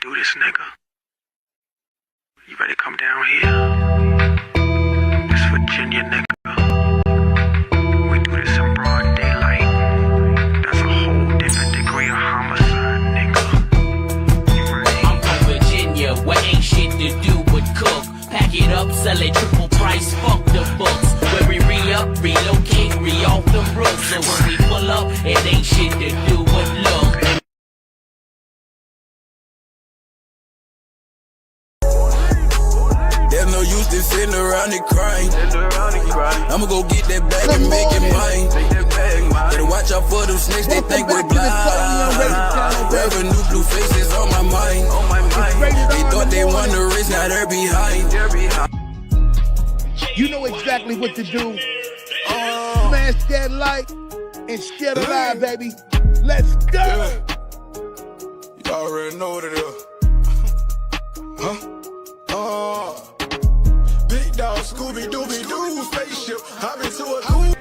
do this, nigga. You ready to come down here? This Virginia, nigga. We do this in broad daylight. That's a whole different degree of homicide, nigga. You ready? I'm from Virginia, where ain't shit to do but cook. Pack it up, sell it triple price, fuck the books. Where we re-up, relocate, re-off the roofs. So when we pull up, it ain't shit to do but look. There's no use in sitting around and crying. I'ma go get that bag and make it mine. Better watch out for them snakes, they think we're blind. Revenue, blue faces on my mind. They thought they won the race, now they're behind. You know exactly what to do. Smash that like and share the live, baby. Let's go. You already know what it is. Big dog, Scooby Dooby Doo spaceship, hop into a coupe.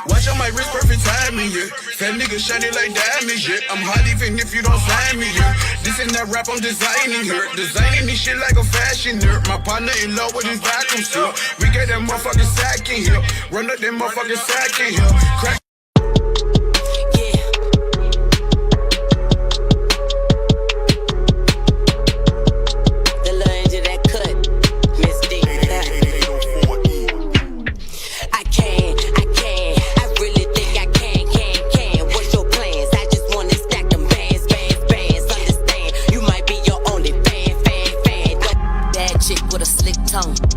Watch out my wrist, perfect timing, yeah. Fat niggas shining like diamonds, yeah. I'm hot even if you don't sign me, yeah. This ain't that rap, I'm designing here. Designing this shit like a fashion nerd. My partner in love with his vacuum seal. We get that motherfucking sack in here. Run up that motherfucking sack in here. Crack.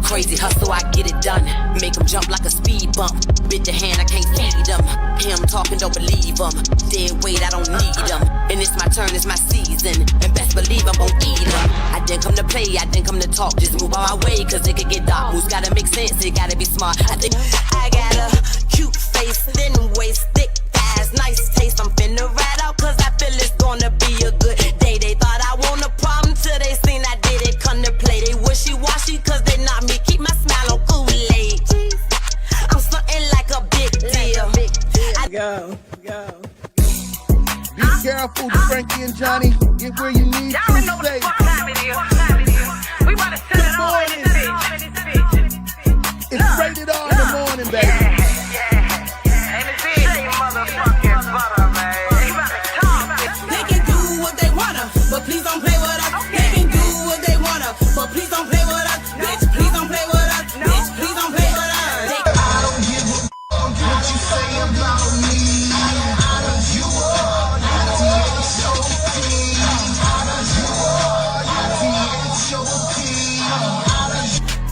Crazy hustle, I get it done. Make them jump like a speed bump. Bit the hand, I can't feed them. Him talking, don't believe him. Dead weight, I don't need them. And it's my turn, it's my season. And best believe I'm gon' eat them. I didn't come to play, I didn't come to talk. Just move on my way, cause it could get dark. Who's gotta make sense, it gotta be smart. I think I got a cute face, thin waist, thick thighs, nice taste. I'm finna ride out, cause I feel it's gonna be a good day. They thought I want a problem till they seen I did it. Come to play, they wishy-washy, cause they not me. Keep my smile on Kool-Aid. I'm something like a big deal. Go. Be careful, Frankie and Johnny. Get where you need to stay. We about to set it all in this bitch. It's rated R in the morning, baby. And it's big motherfucking butter, man. They can do what they wanna, but please don't play with us. They can do what they wanna, but please don't play with us. Bitch, please don't play with us. Bitch, please don't play with us. I don't give a what you say about me. I don't you all,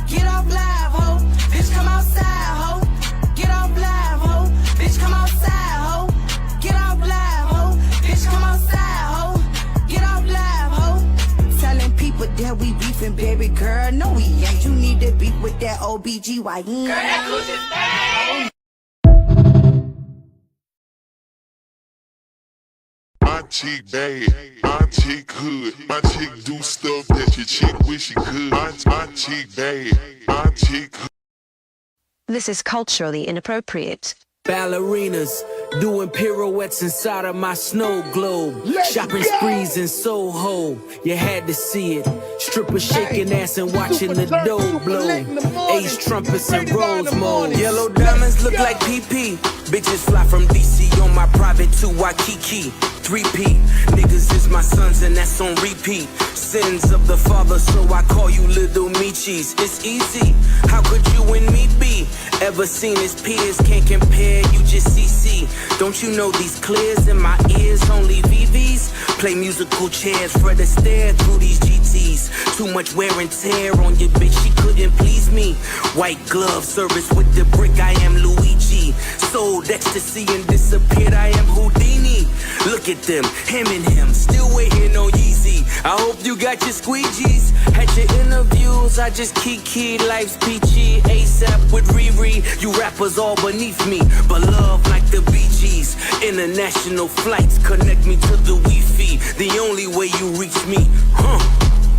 Get off live, ho. Bitch, come outside, ho. Get off live, ho. Bitch, come outside, ho. Get off live, ho. Bitch, come outside, ho. Get off live, ho. Telling people that we beefing, baby girl. No, we ain't. You need to beef with that OBGYN. Girl, that pussy's bad. My chick bad, my chick hood, my chick do stuff that your chick wish she could. My chick bad, my chick hood. This is culturally inappropriate. Ballerinas doing pirouettes inside of my snow globe. Shopping sprees in Soho, you had to see it. Strippers shaking ass and watching the dough blow. Ace trumpets and rose mode. Yellow diamonds look like PP. Bitches fly from DC on my private to Waikiki. 3P, niggas is my sons and that's on repeat. Sins of the father, so I call you little Michis. It's easy, how could you and me be? Ever seen his peers, can't compare, you just CC. Don't you know these clears in my ears, only VVs? Play musical chairs, Fred Astaire through these GTs. Too much wear and tear on your bitch, she couldn't please me. White glove service with the brick, I am Luigi. Sold ecstasy and disappeared, I am Houdini. Look at them, him and him, still waiting on Yeezy. I hope you got your squeegees. Had your interviews, I just kiki. Life's peachy, ASAP with Riri. You rappers all beneath me, but love like the Bee Gees. International flights connect me to the Wi-Fi. The only way you reach me,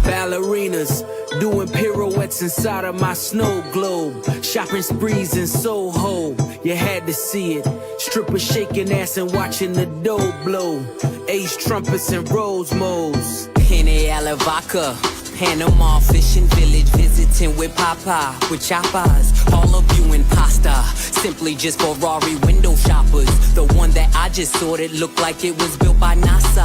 Ballerinas doing pirouettes inside of my snow globe. Shopping sprees in Soho, you had to see it. Strippers shaking ass and watching the dough blow. Ace trumpets and rose moles. Henny Alavaca, Panama fishing village, visiting with Papa, with chapas. All of you in pasta, simply just Ferrari window shoppers. The one that I just sorted looked like it was built by NASA.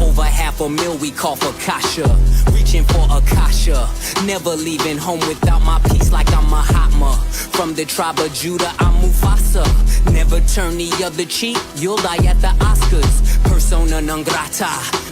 Over $500,000 we call for Kasha, reaching for Akasha. Never leaving home without my piece like I'm Mahatma. From the tribe of Judah, I'm Mufasa. Never turn the other cheek, you'll die at the Oscars. Persona non grata,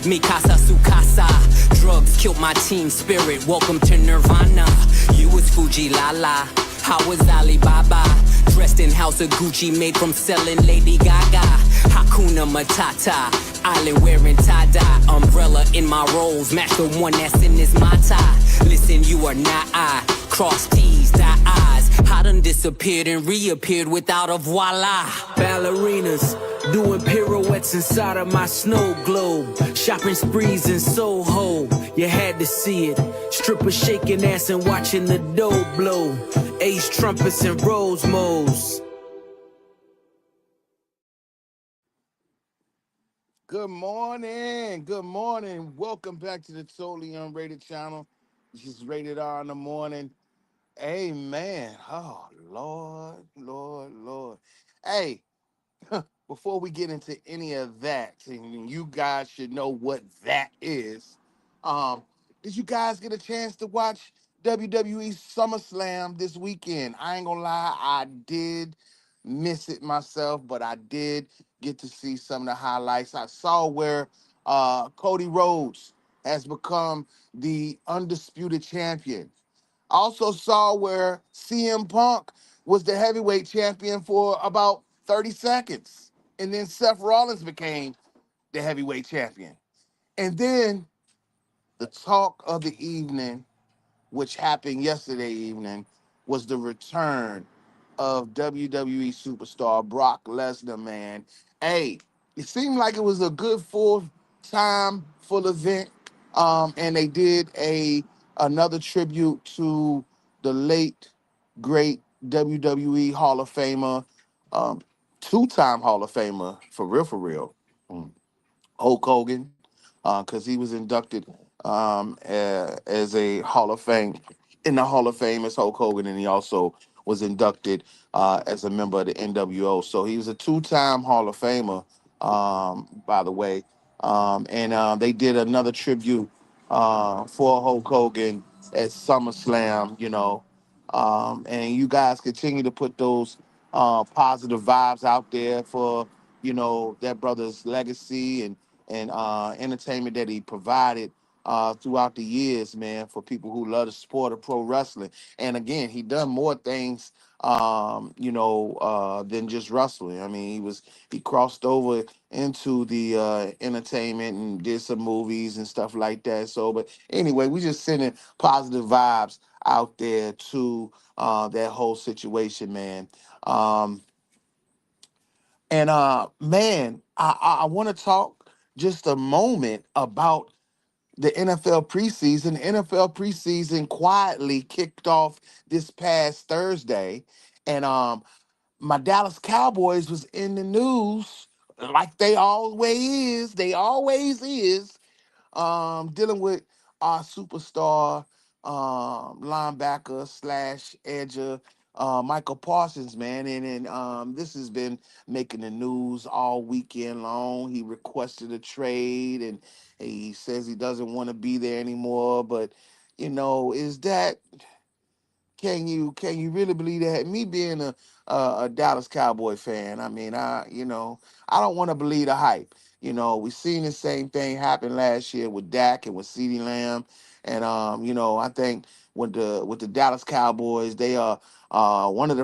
mi casa su casa. Drugs killed my team spirit, welcome to Nirvana. You was Fuji Lala, I was Alibaba. Dressed in House of Gucci, made from selling Lady Gaga. Hakuna Matata, island wearing tie-dye. Umbrella in my rolls, match the one that's in this Mata. Listen, you are not I, cross T's, dot I's. I done disappeared and reappeared without a voila. Ballerinas doing pirouettes inside of my snow globe. Shopping sprees in Soho, you had to see it. Strippers shaking ass and watching the dough blow. Ace trumpets and rose moles. Good morning. Good morning. Welcome back to the Totally Unrated channel. This is Rated R in the morning. Amen. Oh, Lord, Lord, Lord. Hey, before we get into any of that, and you guys should know what that is. Did you guys get a chance to watch WWE SummerSlam this weekend? I ain't gonna lie, I did miss it myself, but I did get to see some of the highlights. I saw where Cody Rhodes has become the undisputed champion. I also saw where CM Punk was the heavyweight champion for about 30 seconds. And then Seth Rollins became the heavyweight champion. And then the talk of the evening, which happened yesterday evening, was the return of WWE superstar Brock Lesnar, man. Hey, it seemed like it was a good full event. And they did another tribute to the late, great WWE Hall of Famer, um, two-time Hall of Famer, for real. Hulk Hogan, because he was inducted as a Hall of Fame in the Hall of Fame as Hulk Hogan, and he also was inducted as a member of the NWO. So he was a two-time Hall of Famer, by the way. And they did another tribute for Hulk Hogan at SummerSlam. And you guys continue to put those positive vibes out there for that brother's legacy and entertainment that he provided throughout the years, man, for people who love the sport of pro wrestling. And again, he done more things, than just wrestling. I mean, he crossed over into the entertainment and did some movies and stuff like that. So, but anyway, we just sending positive vibes out there to that whole situation, man. Um, and man, I want to talk just a moment about the NFL preseason. The NFL preseason quietly kicked off this past Thursday, and my Dallas Cowboys was in the news like they always is. They always is, dealing with our superstar linebacker slash edger, Michael Parsons, man. And this has been making the news all weekend long. He requested a trade and he says he doesn't want to be there anymore. But, is that can you really believe that? Me being a Dallas Cowboy fan, I mean, I don't want to believe the hype. We seen the same thing happen last year with Dak and with CeeDee Lamb, and I think with the Dallas Cowboys, they are one of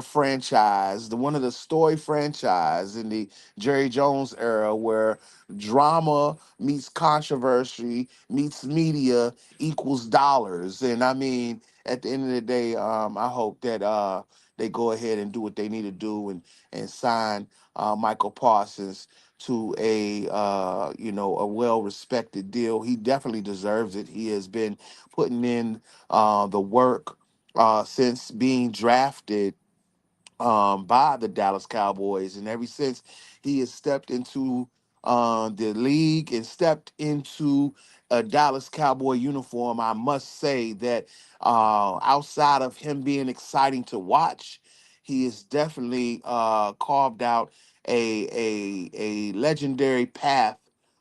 one of the story franchise in the Jerry Jones era, where drama meets controversy meets media equals dollars. And I mean, at the end of the day, I hope that they go ahead and do what they need to do and sign Michael Parsons to a a well respected deal. He definitely deserves it. He has been putting in the work since being drafted by the Dallas Cowboys, and ever since he has stepped into the league and stepped into a Dallas Cowboy uniform, I must say that outside of him being exciting to watch, he has definitely carved out a legendary path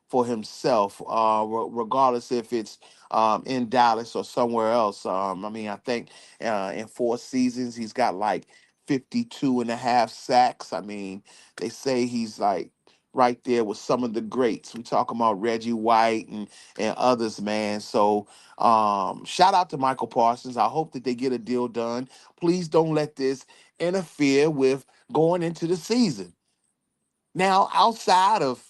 for himself, regardless if it's in Dallas or somewhere else. I mean, I think in 4 seasons he's got like 52 and a half sacks. I mean, they say he's like right there with some of the greats. We talking about Reggie White and others, man. So shout out to Michael Parsons. I hope that they get a deal done. Please don't let this interfere with going into the season. Now, outside of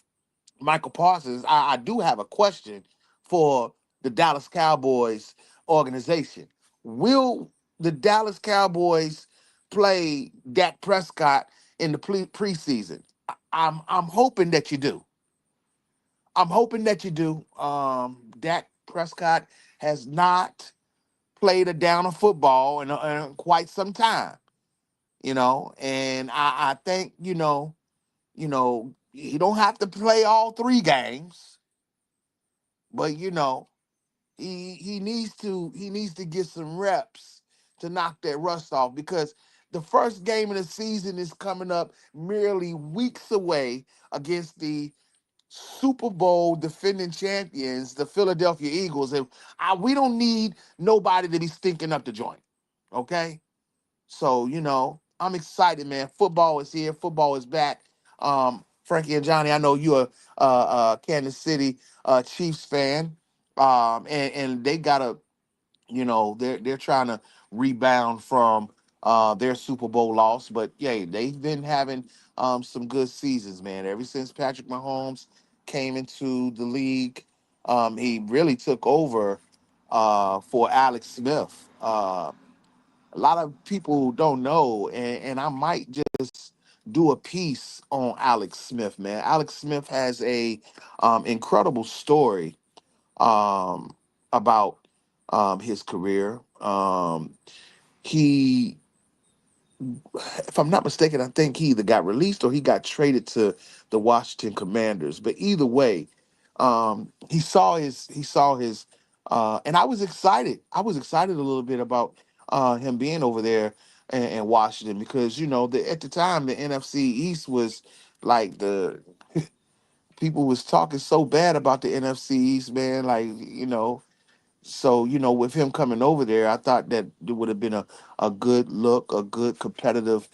Michael Parsons, I do have a question for the Dallas Cowboys organization. Will the Dallas Cowboys play Dak Prescott in the preseason? I'm hoping that you do. I'm hoping that you do. Dak Prescott has not played a down of football in quite some time, and I think you don't have to play all 3 games, but he needs to get some reps to knock that rust off, because the first game of the season is coming up merely weeks away against the Super Bowl defending champions, the Philadelphia Eagles, and we don't need nobody to be stinking up the joint. Okay, so I'm excited, man. Football is here. Football is back. Frankie and Johnny, I know you're a Kansas City Chiefs fan, and they got to they're trying to rebound from their Super Bowl loss, but yeah, they've been having some good seasons, man. Ever since Patrick Mahomes came into the league, he really took over for Alex Smith. A lot of people don't know, and I might just do a piece on Alex Smith, man. Alex Smith has a incredible story um, about his career. He, if I'm not mistaken, I think he either got released or he got traded to the Washington Commanders. But either way, he saw his, and I was excited. I was excited a little bit about him being over there in Washington, because at the time the NFC East was like the people was talking so bad about the NFC East, man. Like so, with him coming over there, I thought that it would have been a good look, a good competitive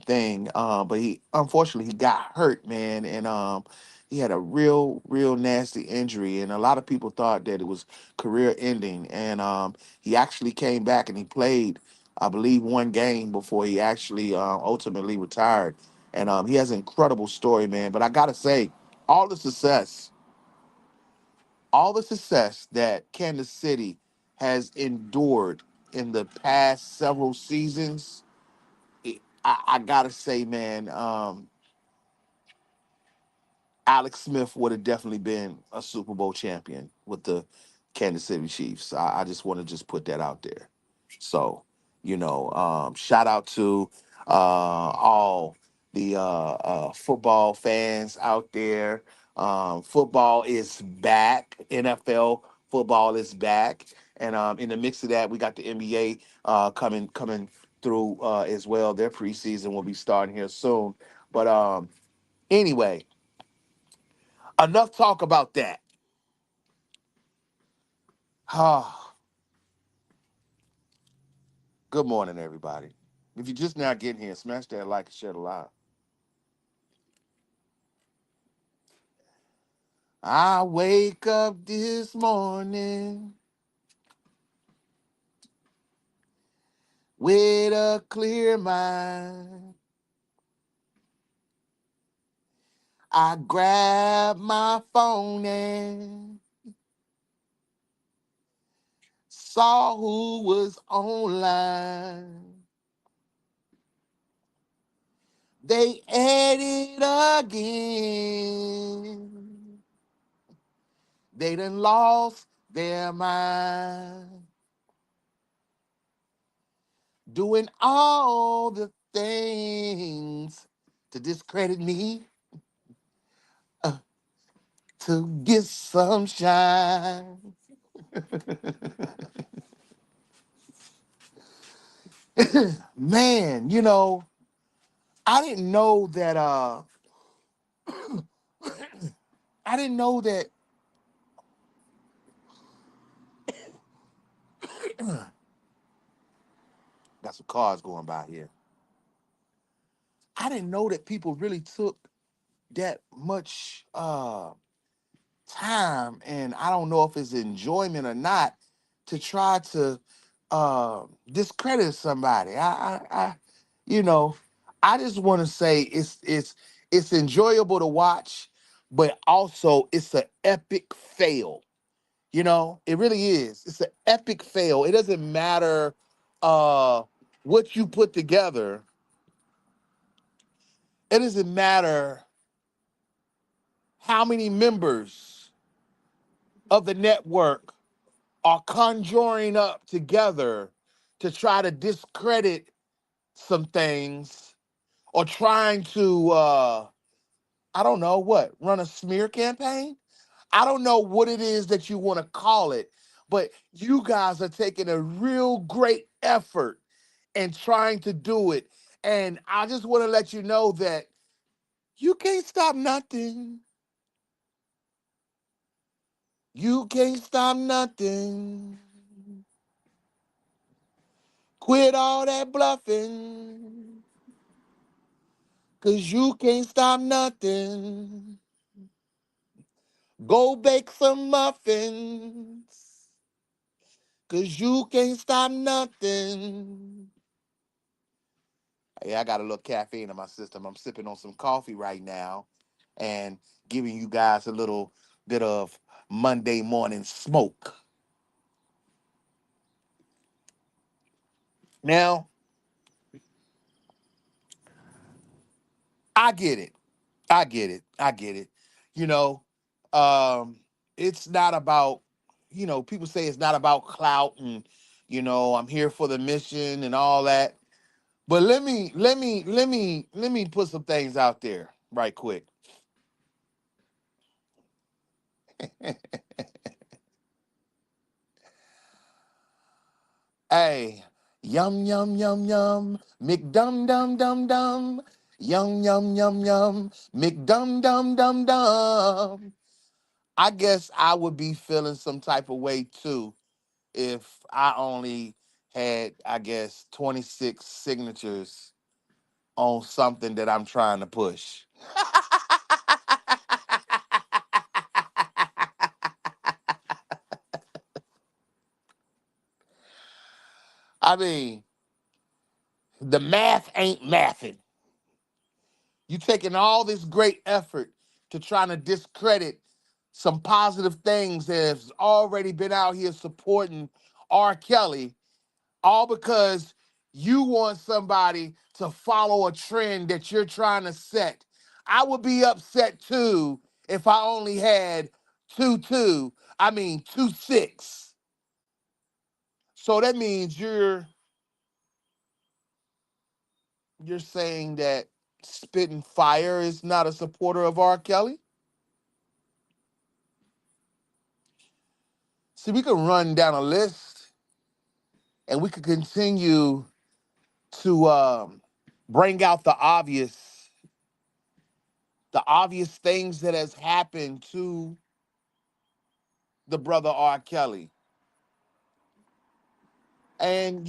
thing. But he unfortunately he got hurt, man, and he had a real nasty injury, and a lot of people thought that it was career ending. And he actually came back and he played, I believe, 1 game before he actually ultimately retired. And he has an incredible story, man. But I gotta say, all the success all the success that Kansas City has endured in the past several seasons, I gotta say, man, Alex Smith would have definitely been a Super Bowl champion with the Kansas City Chiefs. I just want to just put that out there. So, shout out to all the football fans out there. Football is back. NFL football is back, and in the mix of that, we got the NBA coming through as well. Their preseason will be starting here soon. But anyway, enough talk about that. Good morning, everybody. If you're just now getting here, smash that like and share the live. I wake up this morning with a clear mind. I grab my phone and saw who was online. They at it again. They done lost their mind. Doing all the things to discredit me, uh, to get some shine. Man, I didn't know that I didn't know that got some cars going by here. I didn't know that people really took that much time, and I don't know if it's enjoyment or not, to try to discredit somebody. You know, I just want to say it's enjoyable to watch, but also it's an epic fail. It really is. It's an epic fail. It doesn't matter what you put together. It doesn't matter how many members of the network are conjuring up together to try to discredit some things, or trying to I don't know what, run a smear campaign. I don't know what it is that you want to call it, but you guys are taking a real great effort and trying to do it. And I just want to let you know that you can't stop nothing. You can't stop nothing. Quit all that bluffing, 'cause you can't stop nothing. Go bake some muffins, 'cause you can't stop nothing. Hey, I got a little caffeine in my system. I'm sipping on some coffee right now and giving you guys a little bit of Monday morning smoke. Now, I get it. I get it. I get it. You know, um, it's not about, people say it's not about clout and, I'm here for the mission and all that. But let me put some things out there right quick. Hey, yum yum yum yum, McDum dum dum dum, yum yum yum yum, McDum dum dum dum. I guess I would be feeling some type of way too if I only had, I guess, 26 signatures on something that I'm trying to push. I mean, the math ain't mathing. You taking all this great effort to trying to discredit some positive things that has already been out here supporting R. Kelly, all because you want somebody to follow a trend that you're trying to set. I would be upset too if I only had 2-6. So that means you're saying that Spitting Fire is not a supporter of R. Kelly? See, we could run down a list and we could continue to bring out the obvious things that has happened to the brother R. Kelly. And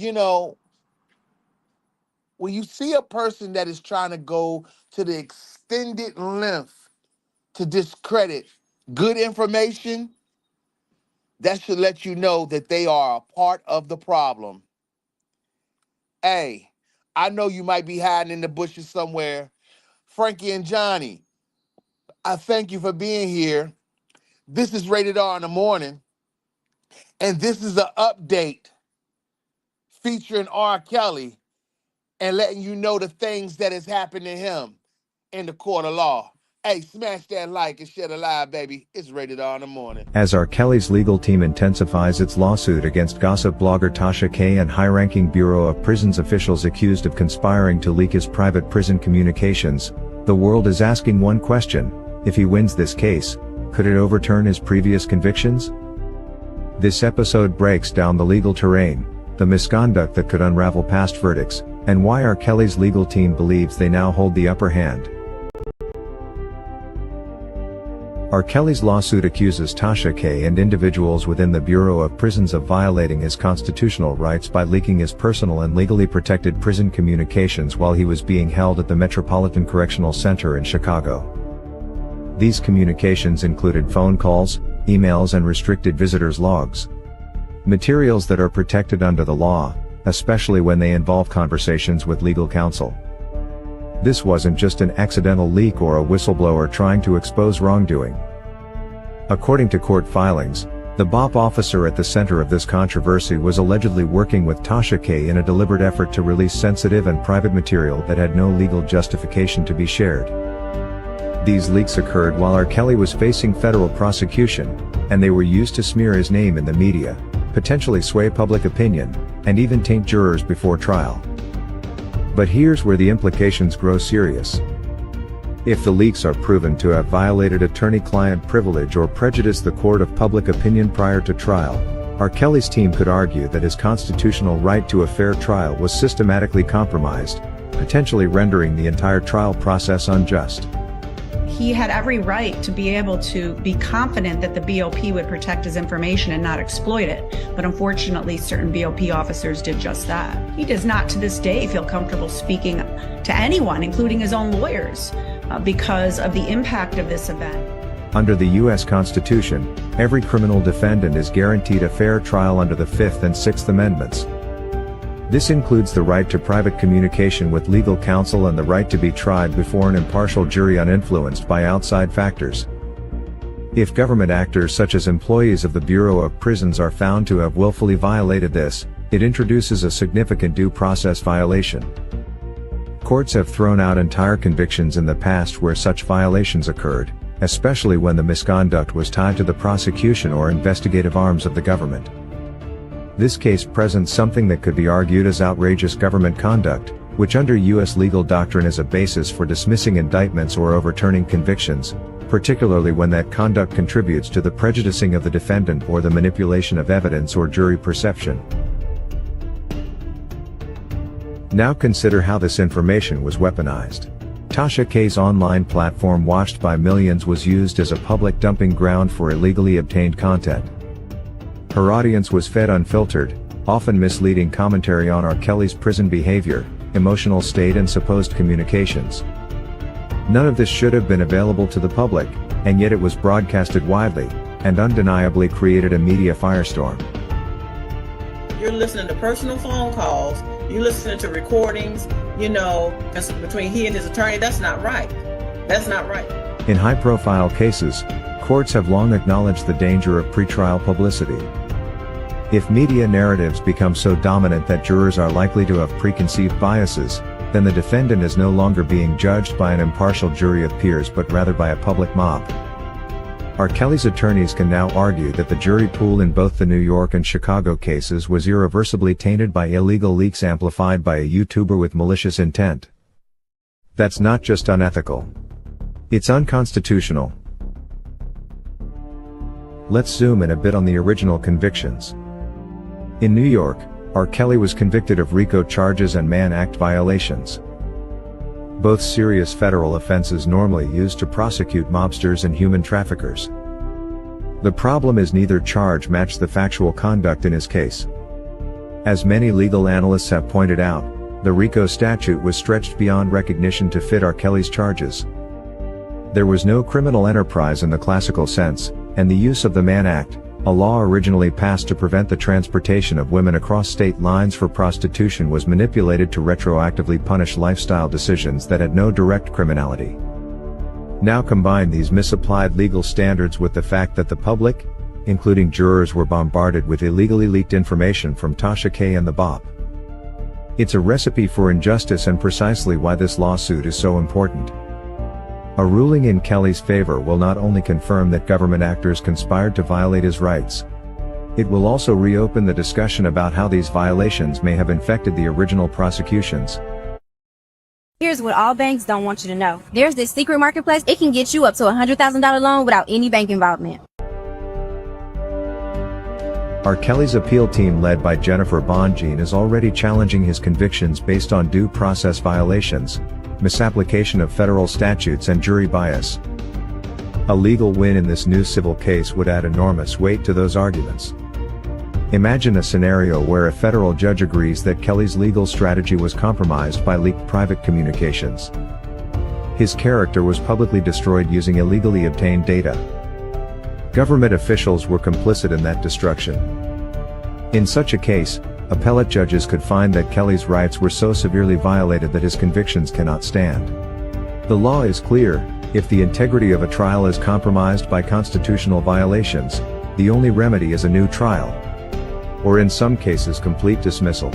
when you see a person that is trying to go to the extended length to discredit good information, that should let you know that they are a part of the problem. Hey, I know you might be hiding in the bushes somewhere. Frankie and Johnny, I thank you for being here. This is Rated R in the morning, and this is an update featuring R. Kelly. and letting you know the things that has happened to him in the court of law. Hey, smash that like and share the live, baby. It's Rated R in the morning. As R. Kelly's legal team intensifies its lawsuit against gossip blogger Tasha K and high-ranking Bureau of Prisons officials accused of conspiring to leak his private prison communications, the world is asking one question: if he wins this case, could it overturn his previous convictions? This episode breaks down the legal terrain, the misconduct that could unravel past verdicts, and why R. Kelly's legal team believes they now hold the upper hand. R. Kelly's lawsuit accuses Tasha K and individuals within the Bureau of Prisons of violating his constitutional rights by leaking his personal and legally protected prison communications while he was being held at the Metropolitan Correctional Center in Chicago. These communications included phone calls, emails, and restricted visitors logs. Materials that are protected under the law, especially when they involve conversations with legal counsel. This wasn't just an accidental leak or a whistleblower trying to expose wrongdoing. According to court filings, the BOP officer at the center of this controversy was allegedly working with Tasha K in a deliberate effort to release sensitive and private material that had no legal justification to be shared. These leaks occurred while R. Kelly was facing federal prosecution, and they were used to smear his name in the media, potentially sway public opinion, and even taint jurors before trial. But here's where the implications grow serious. If the leaks are proven to have violated attorney-client privilege or prejudiced the court of public opinion prior to trial, R. Kelly's team could argue that his constitutional right to a fair trial was systematically compromised, potentially rendering the entire trial process unjust. He had every right to be able to be confident that the BOP would protect his information and not exploit it. But unfortunately, certain BOP officers did just that. He does not to this day feel comfortable speaking to anyone, including his own lawyers, because of the impact of this event. Under the U.S. Constitution, every criminal defendant is guaranteed a fair trial under the Fifth and Sixth Amendments. This includes the right to private communication with legal counsel and the right to be tried before an impartial jury uninfluenced by outside factors. If government actors such as employees of the Bureau of Prisons are found to have willfully violated this, it introduces a significant due process violation. Courts have thrown out entire convictions in the past where such violations occurred, especially when the misconduct was tied to the prosecution or investigative arms of the government. This case presents something that could be argued as outrageous government conduct, which under U.S. legal doctrine is a basis for dismissing indictments or overturning convictions, particularly when that conduct contributes to the prejudicing of the defendant or the manipulation of evidence or jury perception. Now consider how this information was weaponized. Tasha K's online platform, watched by millions, was used as a public dumping ground for illegally obtained content. Her audience was fed unfiltered, often misleading commentary on R. Kelly's prison behavior, emotional state, and supposed communications. None of this should have been available to the public, and yet it was broadcasted widely, and undeniably created a media firestorm. You're listening to personal phone calls, you're listening to recordings, that's between he and his attorney. That's not right. That's not right. In high-profile cases, courts have long acknowledged the danger of pretrial publicity. If media narratives become so dominant that jurors are likely to have preconceived biases, then the defendant is no longer being judged by an impartial jury of peers but rather by a public mob. R. Kelly's attorneys can now argue that the jury pool in both the New York and Chicago cases was irreversibly tainted by illegal leaks amplified by a YouTuber with malicious intent. That's not just unethical. It's unconstitutional. Let's zoom in a bit on the original convictions. In New York, R. Kelly was convicted of RICO charges and Mann Act violations. Both serious federal offenses normally used to prosecute mobsters and human traffickers. The problem is neither charge matched the factual conduct in his case. As many legal analysts have pointed out, the RICO statute was stretched beyond recognition to fit R. Kelly's charges. There was no criminal enterprise in the classical sense, and the use of the Mann Act, a law originally passed to prevent the transportation of women across state lines for prostitution, was manipulated to retroactively punish lifestyle decisions that had no direct criminality. Now combine these misapplied legal standards with the fact that the public, including jurors, were bombarded with illegally leaked information from Tasha K and the BOP. It's a recipe for injustice and precisely why this lawsuit is so important. A ruling in Kelly's favor will not only confirm that government actors conspired to violate his rights, it will also reopen the discussion about how these violations may have infected the original prosecutions. Here's what all banks don't want you to know. There's this secret marketplace. It can get you up to a $100,000 loan without any bank involvement. R. Kelly's appeal team led by Jennifer Bonjean is already challenging his convictions based on due process violations, misapplication of federal statutes and jury bias. A legal win in this new civil case would add enormous weight to those arguments. Imagine a scenario where a federal judge agrees that Kelly's legal strategy was compromised by leaked private communications. His character was publicly destroyed using illegally obtained data. Government officials were complicit in that destruction. In such a case, appellate judges could find that Kelly's rights were so severely violated that his convictions cannot stand. The law is clear: if the integrity of a trial is compromised by constitutional violations, the only remedy is a new trial, or in some cases complete dismissal.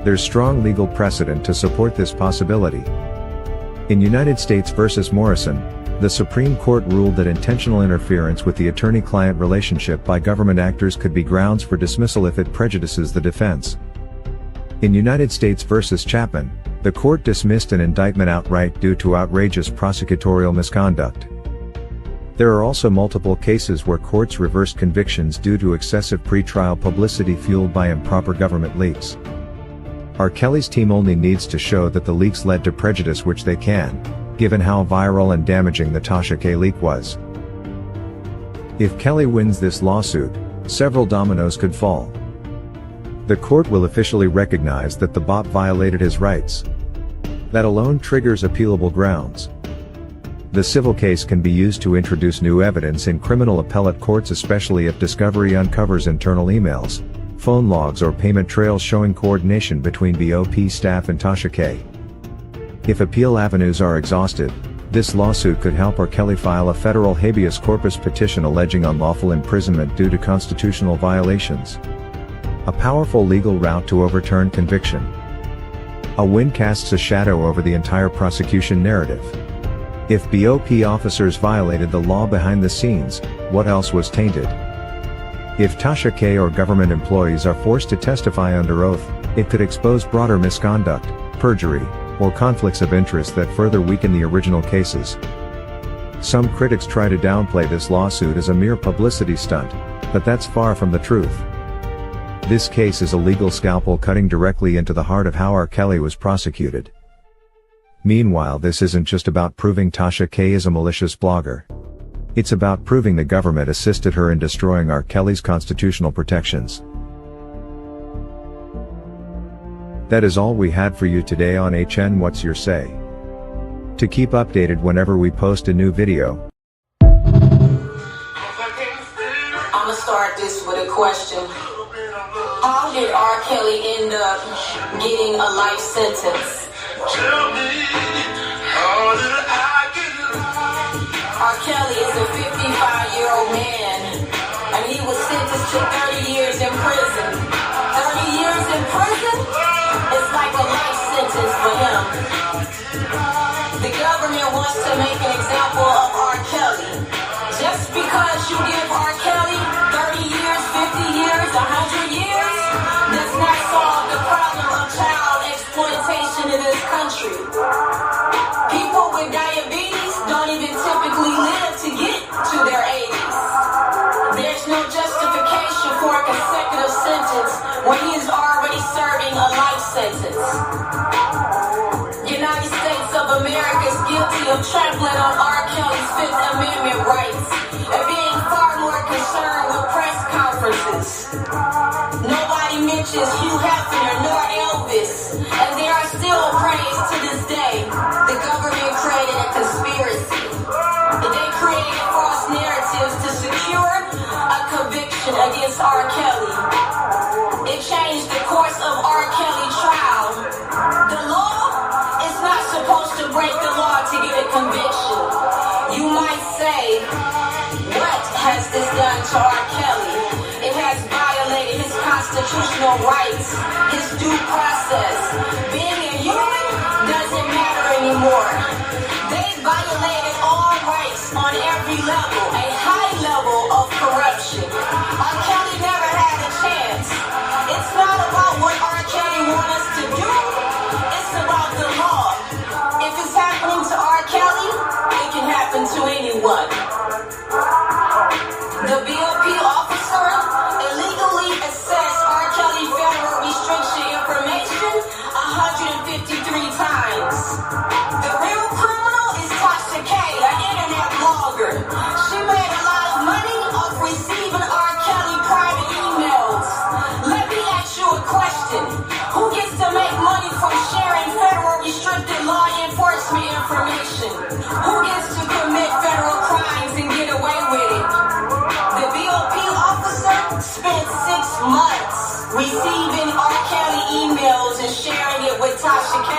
There's strong legal precedent to support this possibility. In United States v. Morrison, the Supreme Court ruled that intentional interference with the attorney-client relationship by government actors could be grounds for dismissal if it prejudices the defense. In United States v. Chapman, the court dismissed an indictment outright due to outrageous prosecutorial misconduct. There are also multiple cases where courts reversed convictions due to excessive pre-trial publicity fueled by improper government leaks. R. Kelly's team only needs to show that the leaks led to prejudice, which they can, given how viral and damaging the Tasha K leak was. If Kelly wins this lawsuit, several dominoes could fall. The court will officially recognize that the bot violated his rights. That alone triggers appealable grounds. The civil case can be used to introduce new evidence in criminal appellate courts, especially if discovery uncovers internal emails, phone logs or payment trails showing coordination between BOP staff and Tasha K. If appeal avenues are exhausted, this lawsuit could help R. Kelly file a federal habeas corpus petition alleging unlawful imprisonment due to constitutional violations. A powerful legal route to overturn conviction. A win casts a shadow over the entire prosecution narrative. If BOP officers violated the law behind the scenes, what else was tainted? If Tasha K or government employees are forced to testify under oath, it could expose broader misconduct, perjury, or conflicts of interest that further weaken the original cases. Some critics try to downplay this lawsuit as a mere publicity stunt, but that's far from the truth. This case is a legal scalpel cutting directly into the heart of how R. Kelly was prosecuted. Meanwhile, this isn't just about proving Tasha K is a malicious blogger. It's about proving the government assisted her in destroying R. Kelly's constitutional protections. That is all we had for you today on HN What's Your Say? To keep updated whenever we post a new video, I'ma start this with a question. How did R. Kelly end up getting a life sentence? Tell me, how did I get R. Kelly is a 55-year-old man, and he was sentenced to 30 years in prison. 30 years in prison? It's like a life sentence for him. The government wants to make an example of R. Kelly. Just because you give R. Kelly 30 years, 50 years, 100 years, does not solve the problem of child exploitation in this country. People with diabetes don't even typically live to get to their 80s. There's no justification for a consecutive sentence when he is already serving a life sentence. United States of America is guilty of trampling on R. Kelly's Fifth Amendment rights and being far more concerned with press conferences. Nobody mentions Hugh Hefner nor Elvis, and they are still praised to this day. The government created a conspiracy. They created false narratives to secure a conviction against R. Kelly. It changed the course of R. Kelly trial. The law is not supposed to break the law to get a conviction. You might say, what has this done to R. Kelly? It has violated his constitution. constitutional rights, his due process. Being a human doesn't matter anymore. They violated all rights on every level, a high level of corruption. R. Kelly never had a chance. It's not about what R. Kelly wants us to do, it's about the law. If it's happening to R. Kelly, it can happen to anyone. The BOP officer illegally assessed R. Kelly federal restriction information 153 times. The real criminal is Tasha K, an internet blogger. She made a lot of money off receiving R. Kelly private emails. Let me ask you a question. Who gets to make money from sharing federal restricted law enforcement information? Who gets to commit federal crimes and get away with it? The BOP officer spent 6 months receiving R. Kelly emails and sharing it with Tasha K.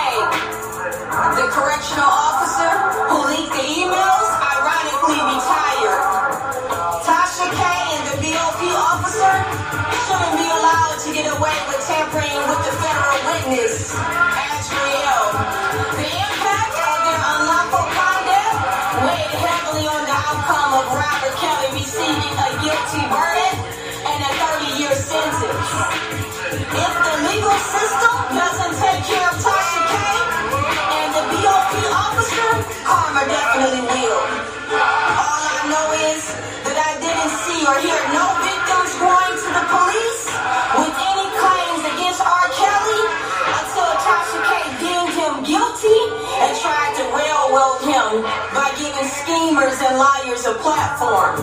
The correctional officer who leaked the emails ironically retired. Tasha K and the BOP officer shouldn't be allowed to get away with tampering with the federal witness, Azriel. The impact of their unlawful conduct weighed heavily on the outcome of Robert Kelly receiving a guilty verdict and a 30-year sentence. If the legal system doesn't take care of Tasha K and the BOP officer, karma definitely will. All I know is that I didn't see or hear no victims going to the police with any claims against R. Kelly until Tasha K deemed him guilty and tried to railroad him by giving schemers and liars a platform.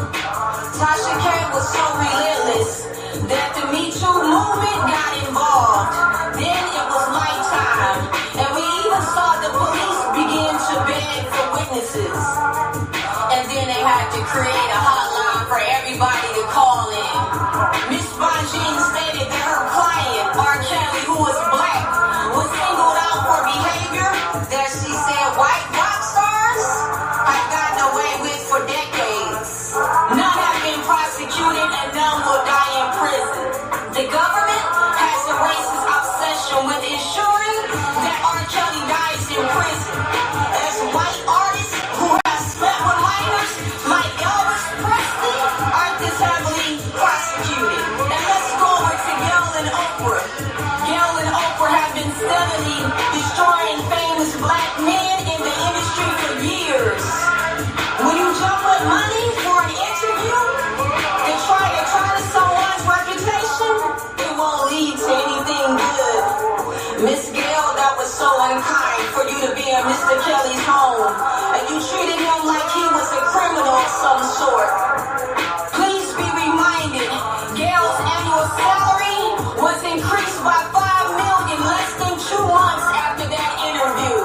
Tasha K was so relentless that the Me Too movement got involved. Then it was Lifetime, and we even saw the police begin to beg for witnesses. And then they had to create a hotline for everybody to call in. Miss Bonjean stated that her client, R. Kelly, who was black, was singled out for behavior that she said white rock stars have gotten away with for decades. None have been prosecuted and none will die in prison. The government has a racist obsession with ensuring that R. Kelly dies in prison. As white artists who have slept with minors like Elvis Presley aren't this heavily prosecuted. And let's go over to Gail and Oprah. Gail and Oprah have been steadily destroying famous black men in the industry for years. When you jump with money for an interview and try to tarnish someone's reputation, it won't lead to anything good. Miss Gail, that was so unkind for you to be in Mr. Kelly's home, and you treated him like he was a criminal of some sort. Please be reminded, Gail's annual salary was increased by $5 million less than 2 months after that interview.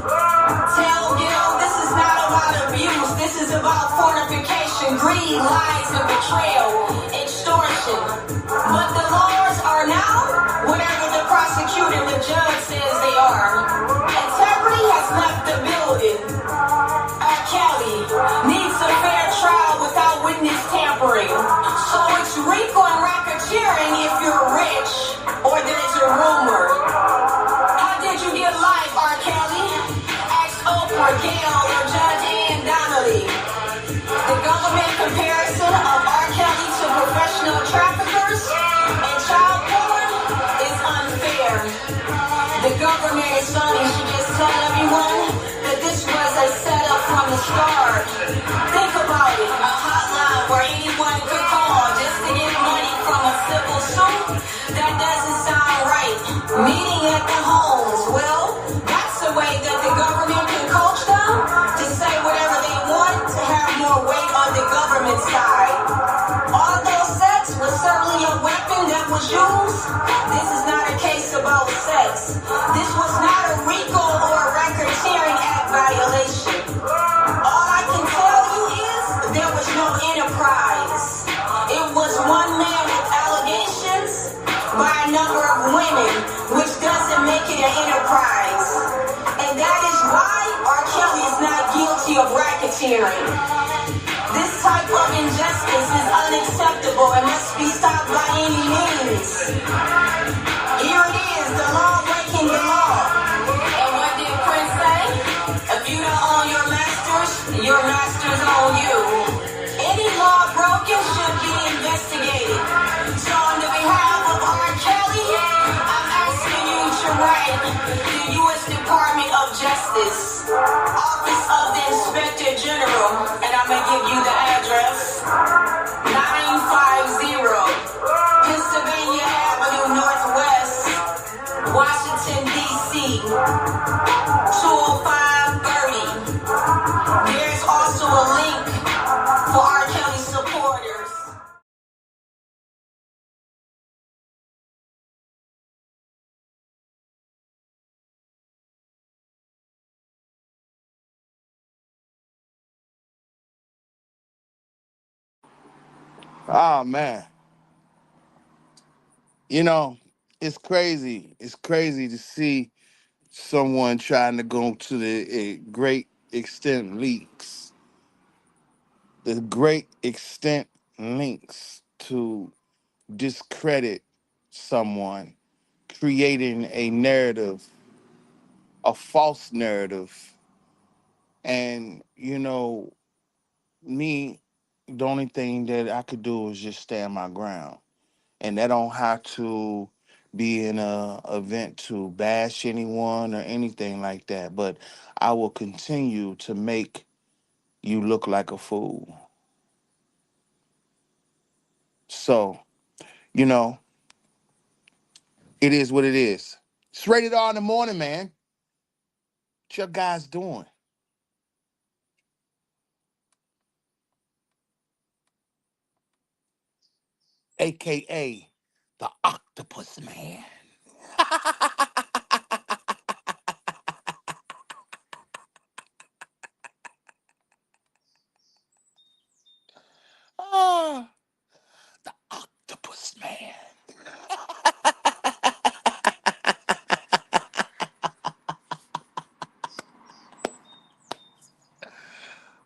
Tell Gail this is not about abuse, this is about fortification, greed, lies, and betrayal, extortion. But the laws are now whatever the prosecutor and the judge says they are. Integrity has left the building. R. Kelly needs a fair trial without witness tampering. So it's RICO and racketeering if you're rich, or there's a rumor. How did you get life, R. Kelly? Ask Oprah, Gail, or Judge Ann Donnelly. The government comparison of R. Kelly to professional traffickers and child porn is unfair. The government is saying should just tell everyone that this was a setup from the start. Think about it, a hotline where anyone could call just to get money from a civil suit? That doesn't sound right. Meeting at the homes, well, that's the way that the government can coach them to say whatever they want to have more weight on the government side. Although sex was certainly a weapon that was used, this is not a case about sex. This was not a RICO or a racketeering act violation. All I can tell you is there was no enterprise. It was one man with allegations by a number of women, which doesn't make it an enterprise. And that is why R. Kelly is not guilty of racketeering. racketeering. This type of injustice is unacceptable and must be stopped by any means. Here it is, the law breaking the law. And what did Prince say? If you don't own your masters own you. Any law broken should be investigated. So on the behalf of R. Kelly, I'm asking you to write the U.S. Department of Justice, Office of the Inspector General, and I'm going to give you the address, 950 Pennsylvania Avenue Northwest, Washington, D.C., 20530. There's also a link for R. Kelly supporters. Oh man. You know, it's crazy. It's crazy to see someone trying to go to the great extent leaks. The great extent links to discredit someone, creating a narrative, a false narrative. And, you know, me, the only thing that I could do is just stand my ground. And that don't have to be in a event to bash anyone or anything like that. But I will continue to make you look like a fool. So, you know, it is what it is. It's rated R in the morning, man. What your guys doing? AKA the Octopus Man. Ah, the Octopus Man.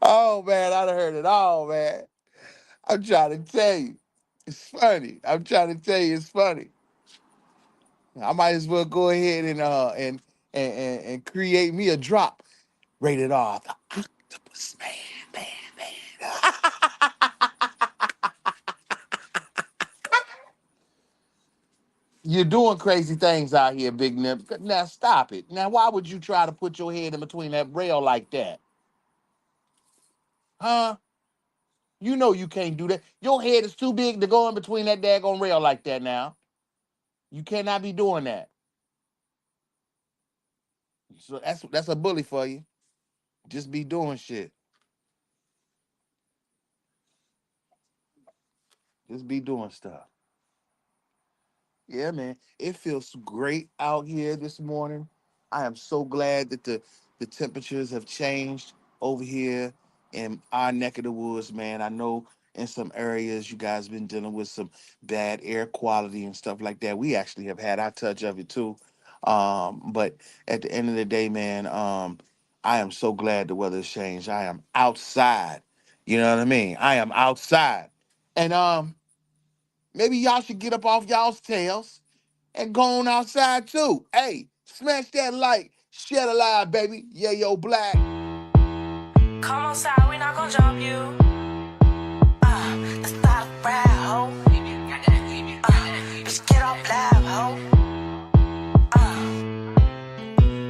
Oh man, I done heard it all, man. I'm trying to tell you, it's funny. I'm trying to tell you, it's funny. I might as well go ahead and create me a drop. Rated R, the Octopus Man, man. You're doing crazy things out here, Big Nip. Now stop it. Now, why would you try to put your head in between that rail like that? Huh? You know you can't do that. Your head is too big to go in between that daggone rail like that now. You cannot be doing that. So that's a bully for you. Just be doing shit. Just be doing stuff. Yeah, man. It feels great out here this morning. I am so glad that the temperatures have changed over here in our neck of the woods, man. I know in some areas you guys been dealing with some bad air quality and stuff like that. We actually have had our touch of it too. But at the end of the day, man, I am so glad the weather's changed. I am outside. You know what I mean? I am outside. And maybe y'all should get up off y'all's tails and go on outside too. Hey, smash that like, share the live, baby. Yeah, yo, black. Come outside, we not gonna jump you. Let's start a ride, ho. Bitch, get off live, ho.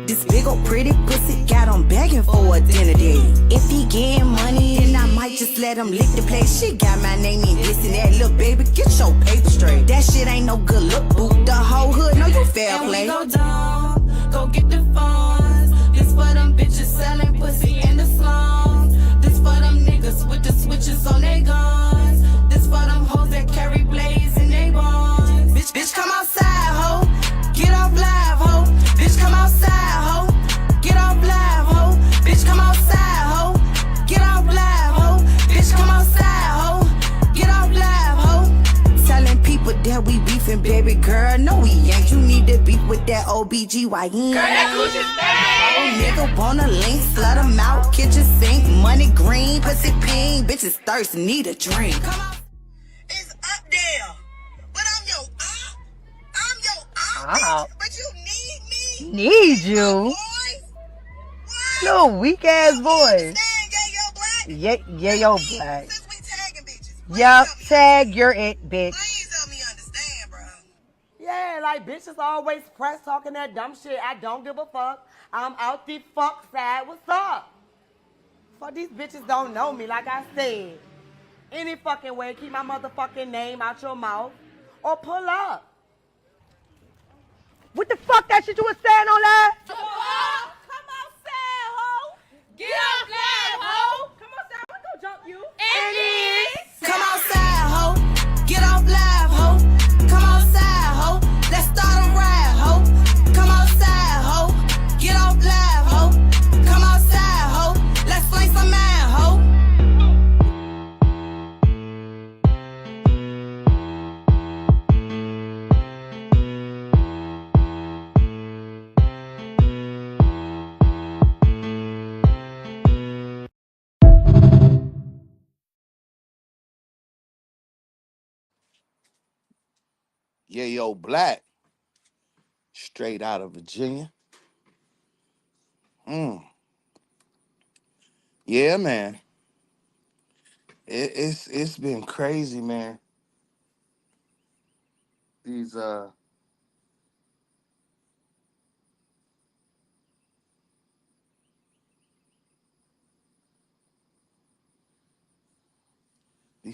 This big old pretty pussy got him begging for a dinner date. If he getting money, then I might just let him lick the place. She got my name in this and that. Little baby, get your paper straight. That shit ain't no good look, boo. The whole hood know you fair play. And we go down, go get the funds. This for them bitches selling pussy in the slums. This for them niggas with the switches on their guns. This for them hoes that carry blades in their bonds. Bitch, come outside, ho. Get off live, ho. Bitch, come outside, ho. Get off live, ho. Bitch, come outside, ho. Get off live, ho. Bitch, come outside, ho. Get off live, ho. Telling people that we beefing, baby girl. No, we ain't. You need to beef with that OBGYN. Girl, that Gucci Oh, nigga wanna link, slut 'em out, kitchen sink, money green, pussy pink, bitches thirsty, need a drink. It's up there. But I'm your op. I'm your op, Ah, bitch. But you need me. need you. Boys. What? Little weak ass voice. Understand, yeah, yo, black? Yeah, yo, black. Since we tagging bitches. Please Yup, help me tag, you're it, bitch. Please help me understand, bro. Yeah, like bitches always press talking that dumb shit. I don't give a fuck. I'm out the fuck side. What's up? Fuck, these bitches don't know me, like I said. Any fucking way, keep my motherfucking name out your mouth or pull up. What the fuck that shit you was saying on that? Come outside, ho. Get up, live, ho. Come on, Sam, I'm gonna jump you. It is. Come outside, ho. Get off live, ho. Come outside, ho. Let's start a ride, ho. Come outside, ho. Get off live, ho. Come outside, ho. Let's fling some man, ho. Yeah, yo, Black, straight out of Virginia. Yeah, man. It's been crazy, man. These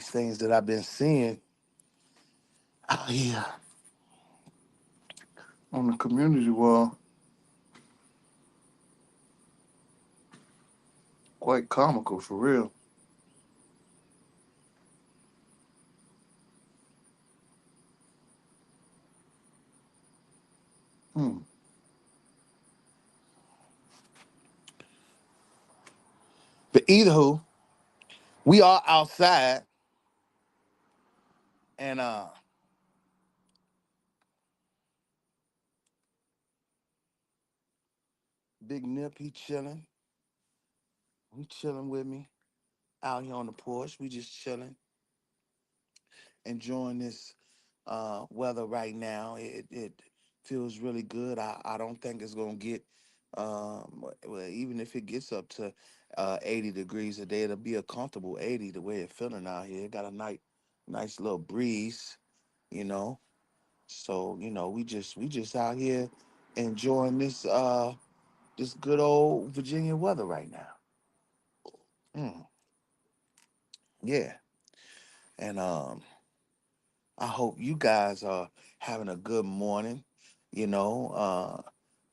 things that I've been seeing out here on the community wall, quite comical for real. Hmm. But either who, we are outside, and Big Nip, he chilling. He chilling with me out here on the porch. We just chilling, enjoying this weather right now. It feels really good. I don't think it's gonna get well, even if it gets up to 80 degrees a day, it'll be a comfortable 80 the way it's feeling out here. It got a nice little breeze, you know. So, we just out here enjoying this good old Virginia weather right now. Mm, yeah. And I hope you guys are having a good morning, you know.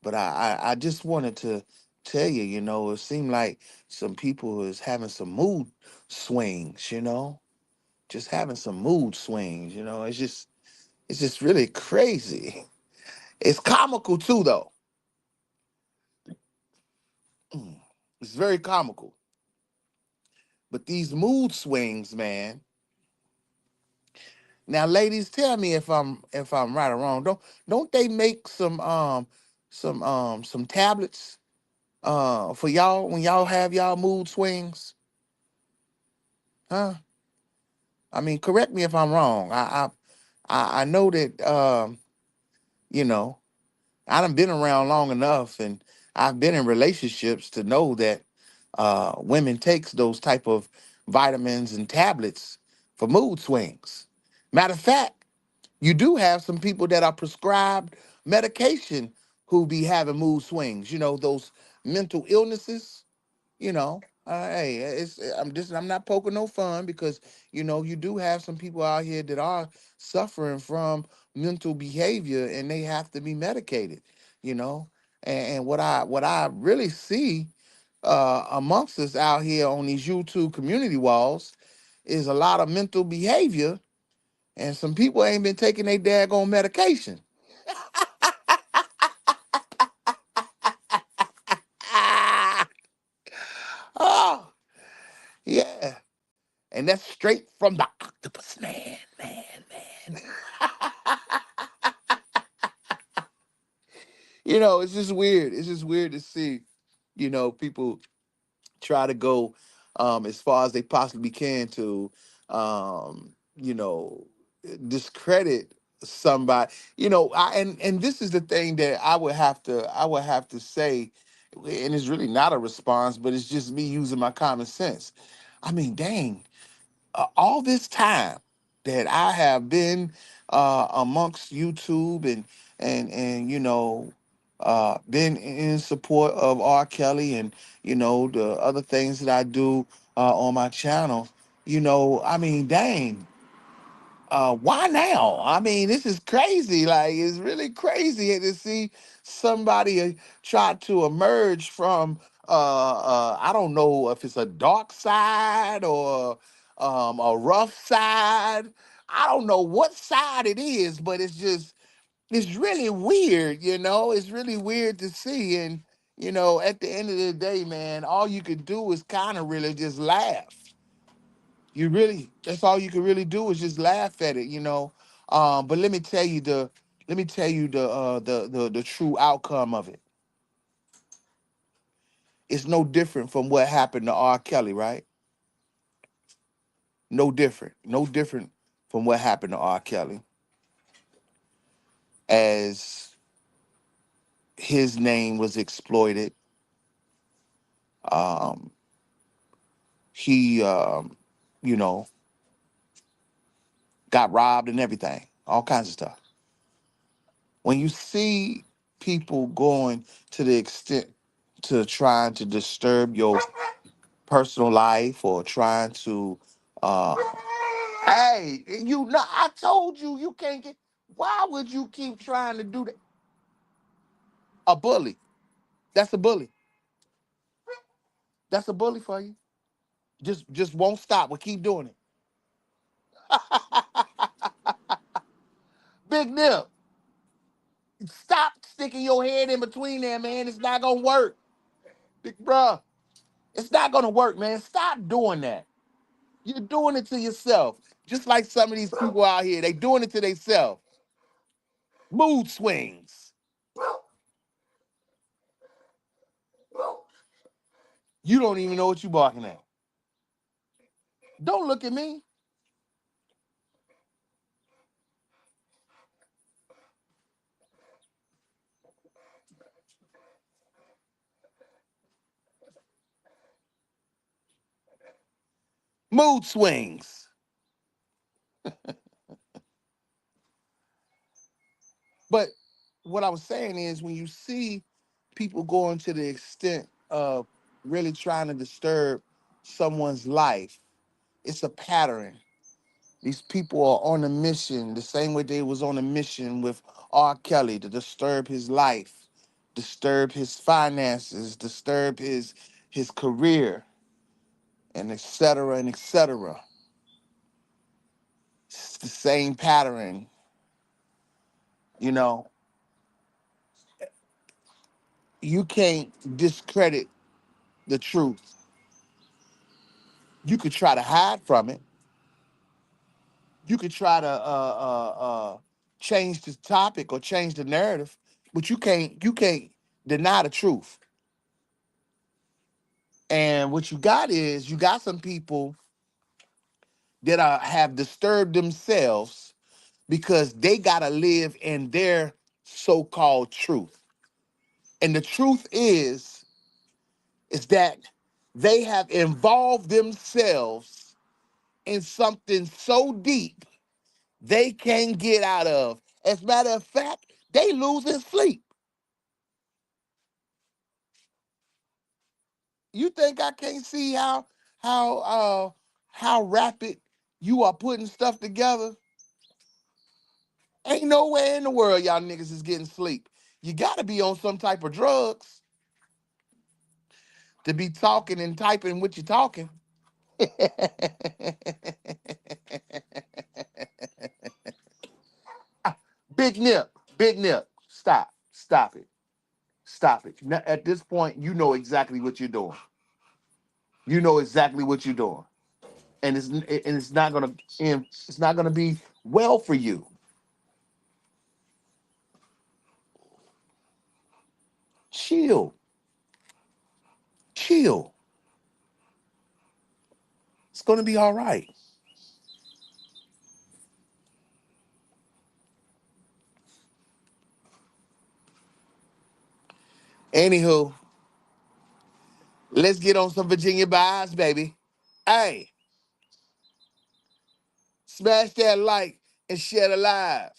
But I just wanted to tell you, it seemed like some people is having some mood swings, just having some mood swings, it's just really crazy. It's comical too, though. Mm, it's very comical. But these mood swings, man. Now, ladies, tell me if I'm right or wrong. Don't they make some tablets for y'all when y'all have y'all mood swings? Huh? I mean, correct me if I'm wrong. I know that you know, I done been around long enough and I've been in relationships to know that women takes those type of vitamins and tablets for mood swings. Matter of fact, you do have some people that are prescribed medication who be having mood swings, those mental illnesses, hey, I'm not poking no fun because you do have some people out here that are suffering from mental behavior and they have to be medicated, you know. And what I really see amongst us out here on these YouTube community walls is a lot of mental behavior, and some people ain't been taking their daggone medication. Oh, yeah. And that's straight from the octopus man. It's just weird. It's just weird to see, people try to go as far as they possibly can to, you know, discredit somebody. And this is the thing that I would have to say, and it's really not a response, but it's just me using my common sense. I mean, dang, all this time that I have been amongst YouTube and been in support of R. Kelly and the other things that I do on my channel. I mean, dang, why now? I mean, this is crazy. Like, it's really crazy to see somebody try to emerge from, I don't know if it's a dark side or a rough side. I don't know what side it is, but it's really weird. It's really weird to see. And, at the end of the day, man, all you could do is kind of really just laugh. That's all you can really do is just laugh at it. But let me tell you the true outcome of it. It's no different from what happened to R. Kelly, right? No different. No different from what happened to R. Kelly. As his name was exploited, um, he you know, got robbed and everything, all kinds of stuff. When you see people going to the extent to trying to disturb your personal life or trying to uh hey, I told you you can't get, why would you keep trying to do that? A bully. That's a bully. That's a bully for you. Just won't stop. We'll keep doing it. Big Nip, stop sticking your head in between there, man. It's not gonna work. Big bruh, it's not gonna work, man. Stop doing that. You're doing it to yourself. Just like some of these people out here, they doing it to themselves. Mood swings. You don't even know what you're barking at. Don't look at me. Mood swings. But what I was saying is when you see people going to the extent of really trying to disturb someone's life, it's a pattern. These people are on a mission, the same way they was on a mission with R. Kelly to disturb his life, disturb his finances, disturb his career, and et cetera, and et cetera. It's the same pattern, you know. You can't discredit the truth. You could try to hide from it. You could try to change the topic or change the narrative, but you can't deny the truth. And what you got is you got some people that have disturbed themselves because they gotta live in their so-called truth. And the truth is that they have involved themselves in something so deep they can't get out of. As a matter of fact, they losing sleep. You think I can't see how how rapid you are putting stuff together? Ain't nowhere in the world y'all niggas is getting sleep. You gotta be on some type of drugs to be talking and typing what you're talking. Big Nip, Big Nip, stop it, stop it. At this point, you know exactly what you're doing. You know exactly what you're doing, and it's not gonna it's not gonna be well for you. Chill. Chill. It's gonna be all right. Anywho, let's get on some Virginia vibes, baby. Hey, smash that like and share the live.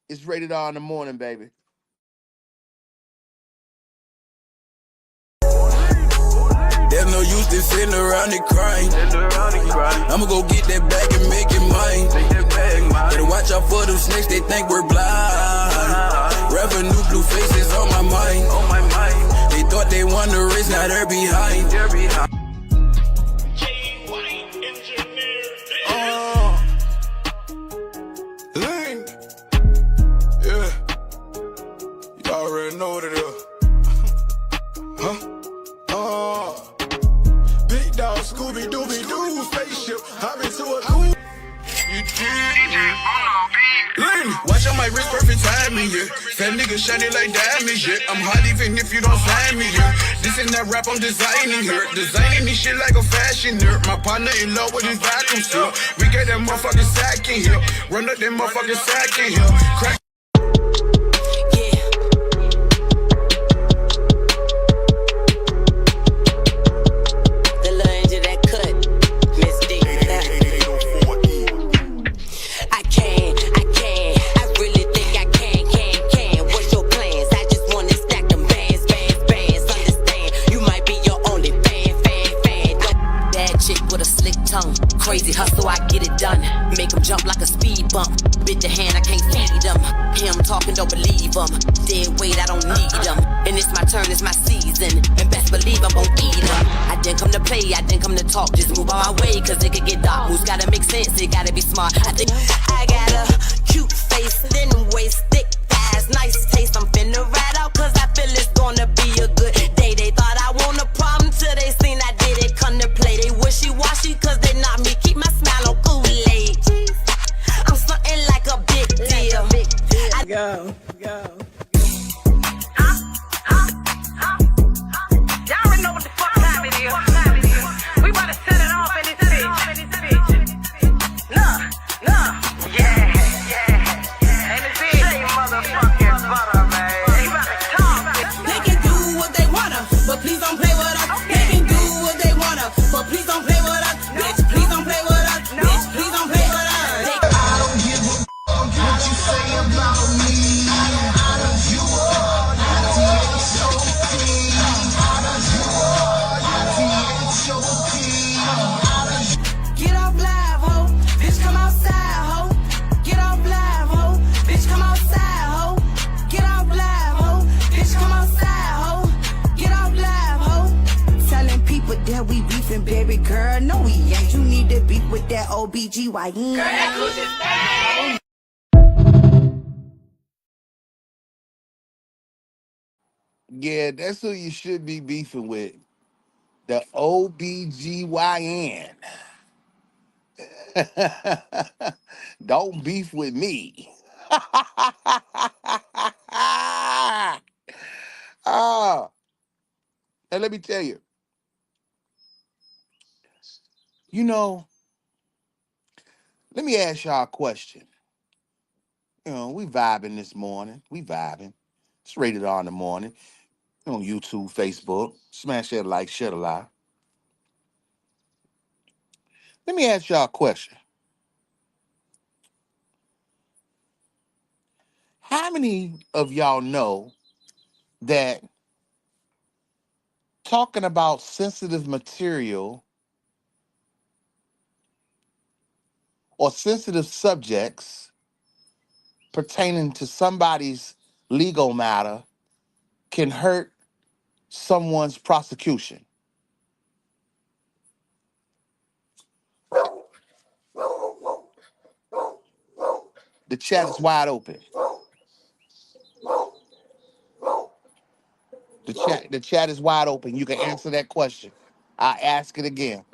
It's rated R in the morning, baby. There's no use in sitting around and crying. I'ma go get that bag and make it mine. Better watch out for them snakes, they think we're blind. Revenue, blue faces on my mind. They thought they won the race, now they're behind. Lane. Yeah. You already know what it is. Big dog, Scooby Dooby Doo spaceship. Hop into a cool. You watch on my wrist, perfect timing, yeah. Fat nigga shining like diamonds, yeah. I'm hot even if you don't find me, yeah. This ain't that rap I'm designing here. Designing this shit like a fashion nerd. My partner in love with his vacuum seal. We get that motherfucking sack in here. Run up that motherfucking sack in here. Crack. Crazy hustle, I get it done. Make him jump like a speed bump. Bit the hand, I can't feed him. Him talking, don't believe him. Dead weight, I don't need him. And it's my turn, it's my season. And best believe I'm gon' eat him. I didn't come to play, I didn't come to talk. Just move on my way, cause it could get dark. Moves gotta make sense, it gotta be smart. I think I got a cute face, thin waist, thick thighs, nice taste. I'm finna ride out, cause I feel it's gonna be a good day. They thought I want a problem till they seen I did it. Come to play, they wishy-washy, cause they not me. Keep my smile on Kool-Aid. I'm something like a big deal. Go. Y'all already know what the fuck time it is. We about to set it off in this bitch. Look, yeah. And this bitch, say motherfucking butter, man. You about to talk. They can do what they wanna, but please don't play with us. They can do what they wanna, but please don't play with us. Bitch, please don't play with us. Bitch, please don't play with us. I don't give a what you say about me. I love you all, Get off live, ho. Bitch, come outside, ho. Get off live, ho. Bitch, come outside, ho. Get off live, ho. Bitch, come outside, ho. Get off live, ho. Telling people that we beefing, baby girl. No, we ain't. You need to beef with that OBGYN. Yeah, that's who you should be beefing with. The OBGYN. Don't beef with me. Ah, and let me tell you, let me ask y'all a question. We vibing this morning. We vibing. It's rated R in the morning. On YouTube, Facebook. Smash that like, share the live. Let me ask y'all a question. How many of y'all know that talking about sensitive material or sensitive subjects pertaining to somebody's legal matter can hurt someone's prosecution? The chat is wide open. The chat is wide open. You can answer that question. I ask it again.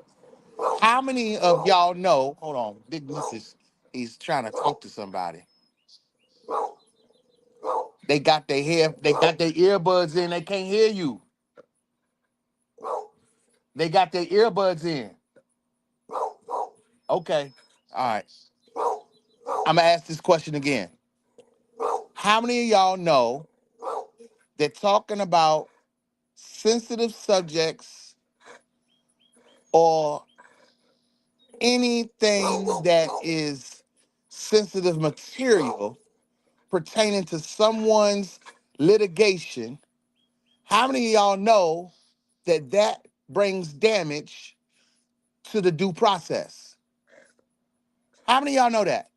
How many of y'all know? Hold on, Big Miss he's trying to talk to somebody. They got their earbuds in. They can't hear you. They got their earbuds in. Okay. All right. I'm gonna ask this question again. How many of y'all know that talking about sensitive subjects or anything that is sensitive material pertaining to someone's litigation, how many of y'all know that that brings damage to the due process? How many of y'all know that?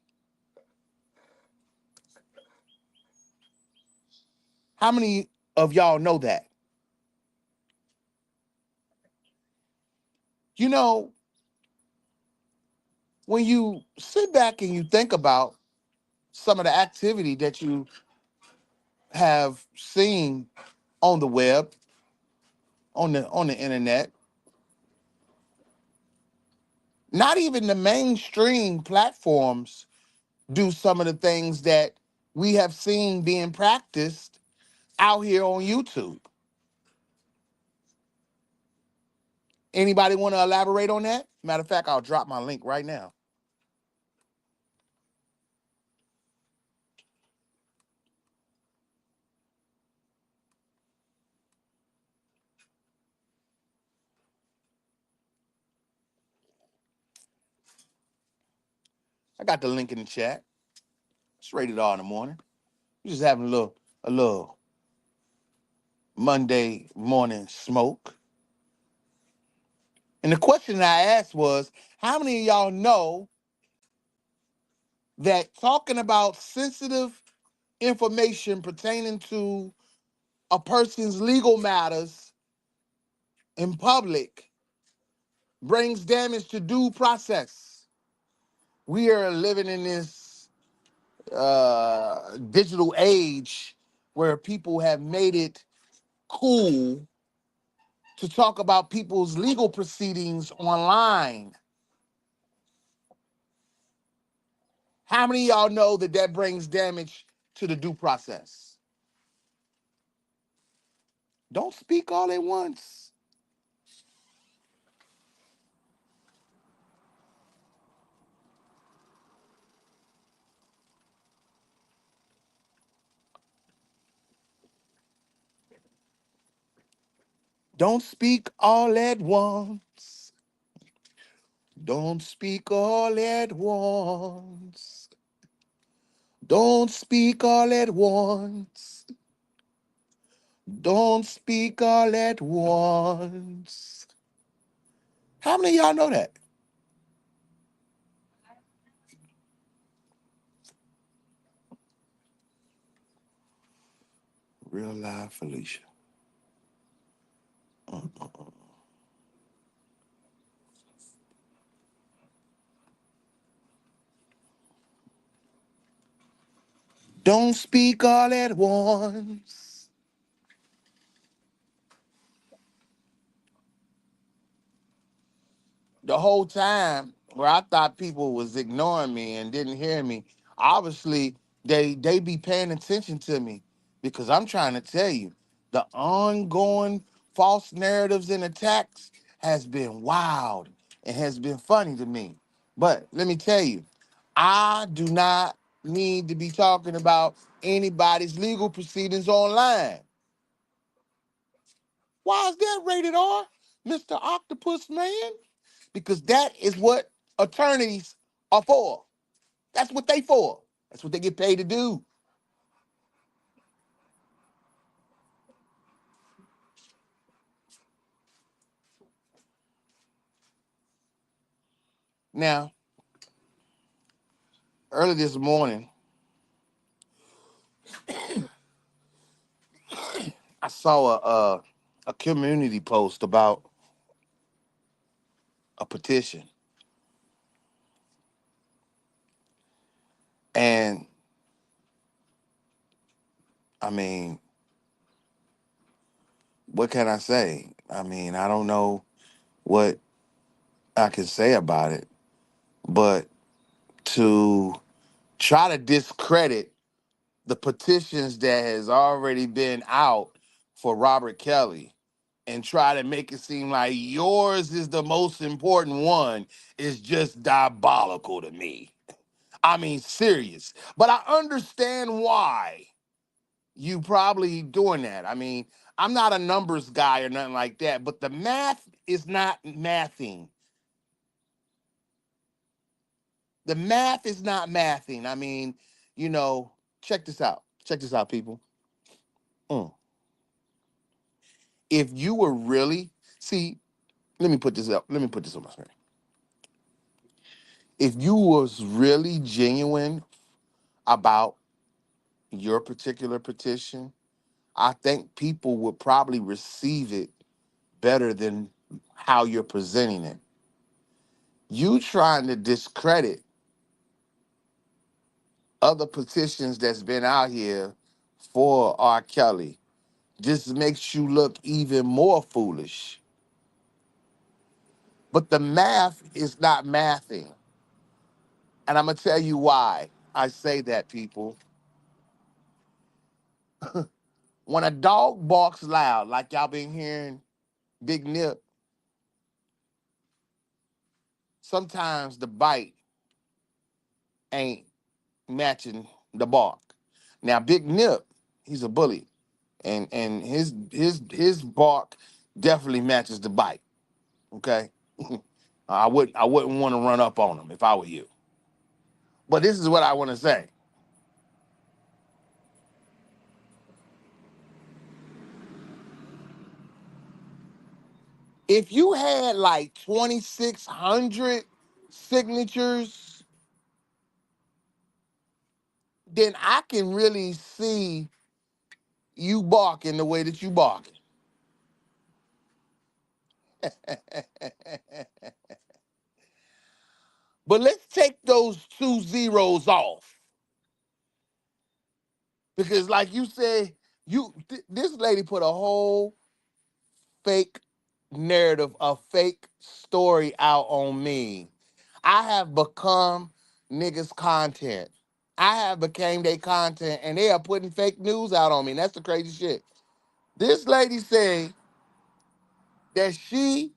How many of y'all know that? You know, when you sit back and you think about some of the activity that you have seen on the web, on the internet, not even the mainstream platforms do some of the things that we have seen being practiced out here on YouTube. Anybody want to elaborate on that? Matter of fact, I'll drop my link right now. I got the link in the chat. It's rated R in the morning. We're just having a little Monday morning smoke. And the question I asked was, how many of y'all know that talking about sensitive information pertaining to a person's legal matters in public brings damage to due process? We are living in this digital age where people have made it cool to talk about people's legal proceedings online. How many of y'all know that that brings damage to the due process? Don't speak all at once. Don't speak all at once. Don't speak all at once. Don't speak all at once. Don't speak all at once. How many of y'all know that? Real live Felicia. Don't speak all at once. The whole time where I thought people was ignoring me and didn't hear me, obviously they be paying attention to me, because I'm trying to tell you, the ongoing false narratives and attacks has been wild and has been funny to me. But let me tell you, I do not need to be talking about anybody's legal proceedings online. Why is that rated R, Mr. Octopus Man? Because that is what attorneys are for. That's what they for. That's what they get paid to do. Now, early this morning, I saw a community post about a petition, and I mean, what can I say? I mean, I don't know what I can say about it, but to try to discredit the petitions that has already been out for Robert Kelly and try to make it seem like yours is the most important one is just diabolical to me. I mean, serious. But I understand why you probably doing that. I mean, I'm not a numbers guy or nothing like that, but the math is not mathing. The math is not mathing. I mean, you know, check this out. Check this out, people. Mm. If you were really, see, let me put this up. Let me put this on my screen. If you was really genuine about your particular petition, I think people would probably receive it better than how you're presenting it. You trying to discredit other petitions that's been out here for R. Kelly just makes you look even more foolish. But the math is not mathing. And I'm going to tell you why I say that, people. When a dog barks loud, like y'all been hearing Big Nip, sometimes the bite ain't matching the bark. Now, Big Nip, he's a bully, and his bark definitely matches the bite. Okay, I wouldn't want to run up on him if I were you. But this is what I want to say. If you had like 2,600 signatures, then I can really see you barking the way that you barking. But let's take those 2 zeros off. Because like you said, this lady put a whole fake narrative, a fake story out on me. I have become niggas' content. I have became their content, and they are putting fake news out on me. And that's the crazy shit. This lady said that she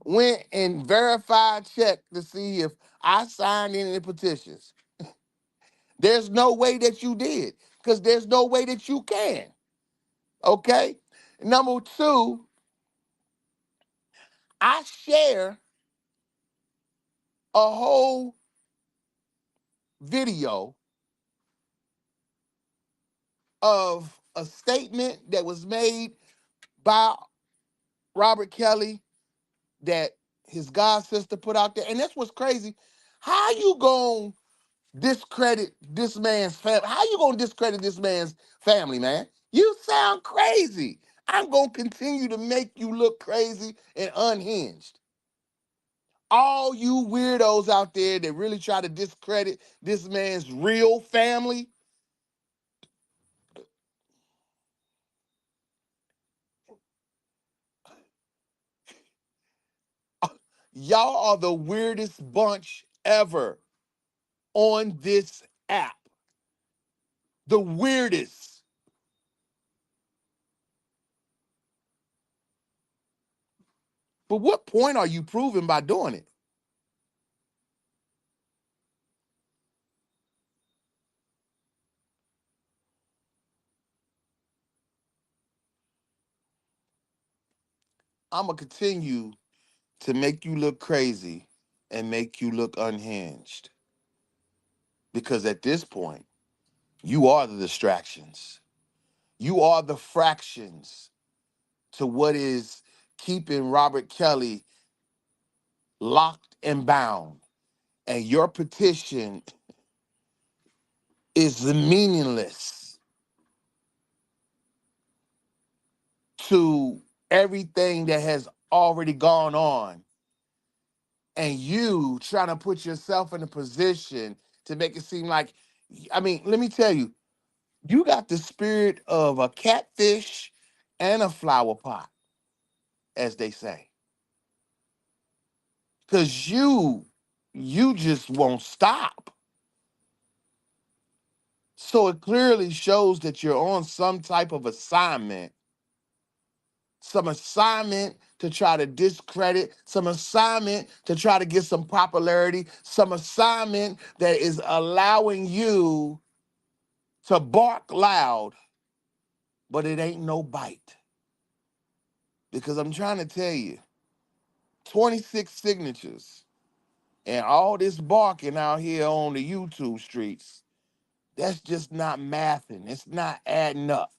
went and verified check to see if I signed any of the petitions. There's no way that you did, because there's no way that you can. Okay? Number two, I share a whole video of a statement that was made by Robert Kelly that his god sister put out there. And that's what's crazy. How you gonna discredit this man's family? How you gonna discredit this man's family, man? You sound crazy. I'm gonna continue to make you look crazy and unhinged. All you weirdos out there that really try to discredit this man's real family, y'all are the weirdest bunch ever on this app. The weirdest. But what point are you proving by doing it? I'm going to continue to make you look crazy and make you look unhinged. Because at this point, you are the distractions. You are the fractions to what is keeping Robert Kelly locked and bound. And your petition is meaningless to everything that has already gone on. And you trying to put yourself in a position to make it seem like, I mean, let me tell you, you got the spirit of a catfish and a flower pot, as they say. Because you just won't stop. So it clearly shows that you're on some type of assignment, some assignment to try to discredit, some assignment to try to get some popularity, some assignment that is allowing you to bark loud, but it ain't no bite. Because I'm trying to tell you, 26 signatures and all this barking out here on the YouTube streets, that's just not mathing. It's not adding up.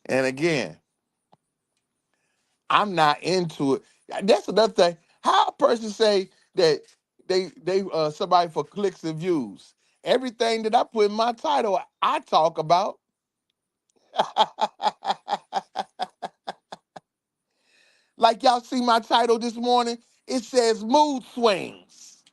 And again, I'm not into it. That's another thing. How a person say that they somebody for clicks and views. Everything that I put in my title, I talk about. Like y'all see my title this morning, it says mood swings.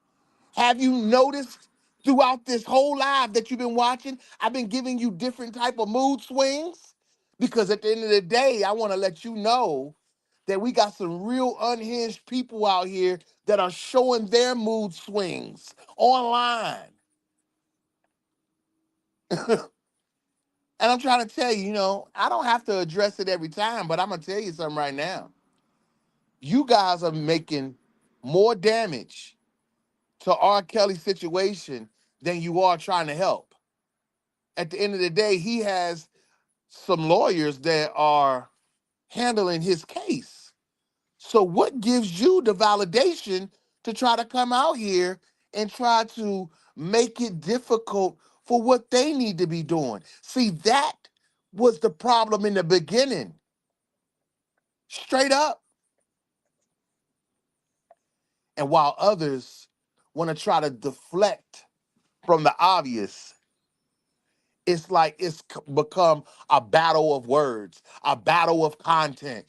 Have you noticed throughout this whole live that you've been watching, I've been giving you different type of mood swings? Because at the end of the day, I want to let you know that we got some real unhinged people out here that are showing their mood swings online. And I'm trying to tell you, I don't have to address it every time, but I'm going to tell you something right now. You guys are making more damage to R. Kelly's situation than you are trying to help. At the end of the day, he has some lawyers that are handling his case. So what gives you the validation to try to come out here and try to make it difficult for what they need to be doing? See, that was the problem in the beginning. Straight up. And while others want to try to deflect from the obvious, it's like it's become a battle of words, a battle of content.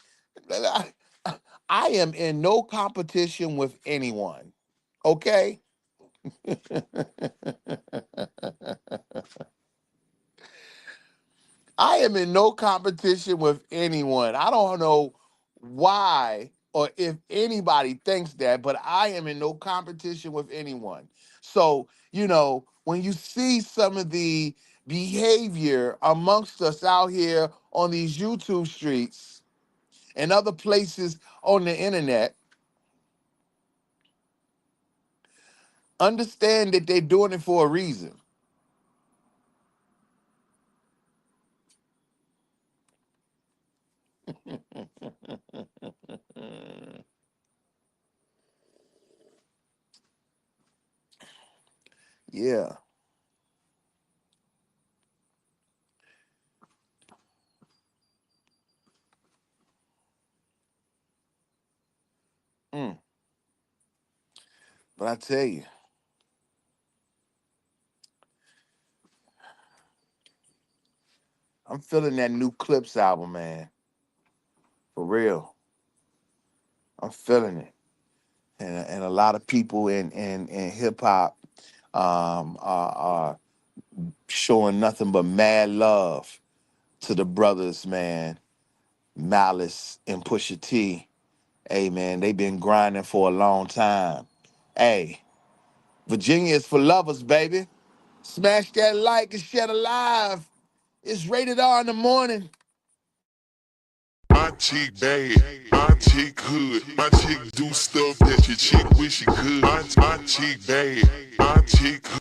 I am in no competition with anyone, okay? I am in no competition with anyone. I don't know why or if anybody thinks that, but I am in no competition with anyone. So, when you see some of the behavior amongst us out here on these YouTube streets and other places on the internet, understand that they're doing it for a reason. Yeah. But I tell you, I'm feeling that new Clips album, man. For real. I'm feeling it. And a lot of people in hip hop are showing nothing but mad love to the brothers, man. Malice and Pusha T. Hey, man, they've been grinding for a long time. Hey, Virginia is for lovers, baby. Smash that like and share the live. It's Rated R in the morning. My chick bad, my chick hood, my chick do stuff that your chick wish she could. My chick bad, my chick hood.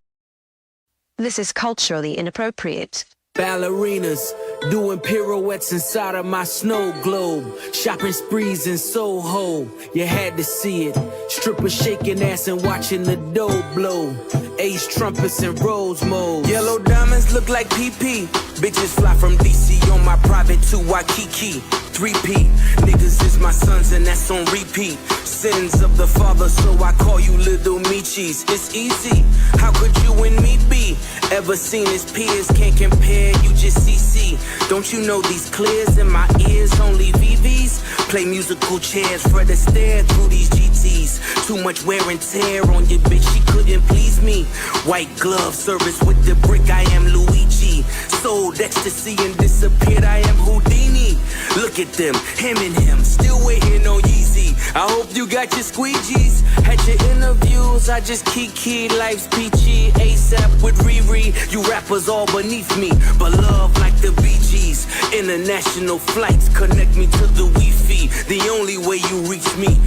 This is culturally inappropriate. Ballerinas doing pirouettes inside of my snow globe. Shopping sprees in Soho, you had to see it. Strippers shaking ass and watching the dough blow. Ace trumpets in rose mode. Yellow diamonds look like PP. Bitches fly from DC on my private to Waikiki. 3P, niggas is my sons and that's on repeat. Sins of the father, so I call you little Michis. It's easy, how could you and me be? Ever seen his peers, can't compare, you just CC. Don't you know these clears in my ears, only VVs? Play musical chairs, Fred Astaire through these GTs. Too much wear and tear on your bitch, she couldn't please me. White glove service with the brick, I am Luigi. Sold ecstasy and disappeared, I am Houdini. Look at them, him and him, still waiting on Yeezy. I hope you got your squeegees. Had your interviews, I just key life's peachy. ASAP with Riri, you rappers all beneath me. But love like the Bee Gees. International flights connect me to the Wi-Fi. The only way you reach me,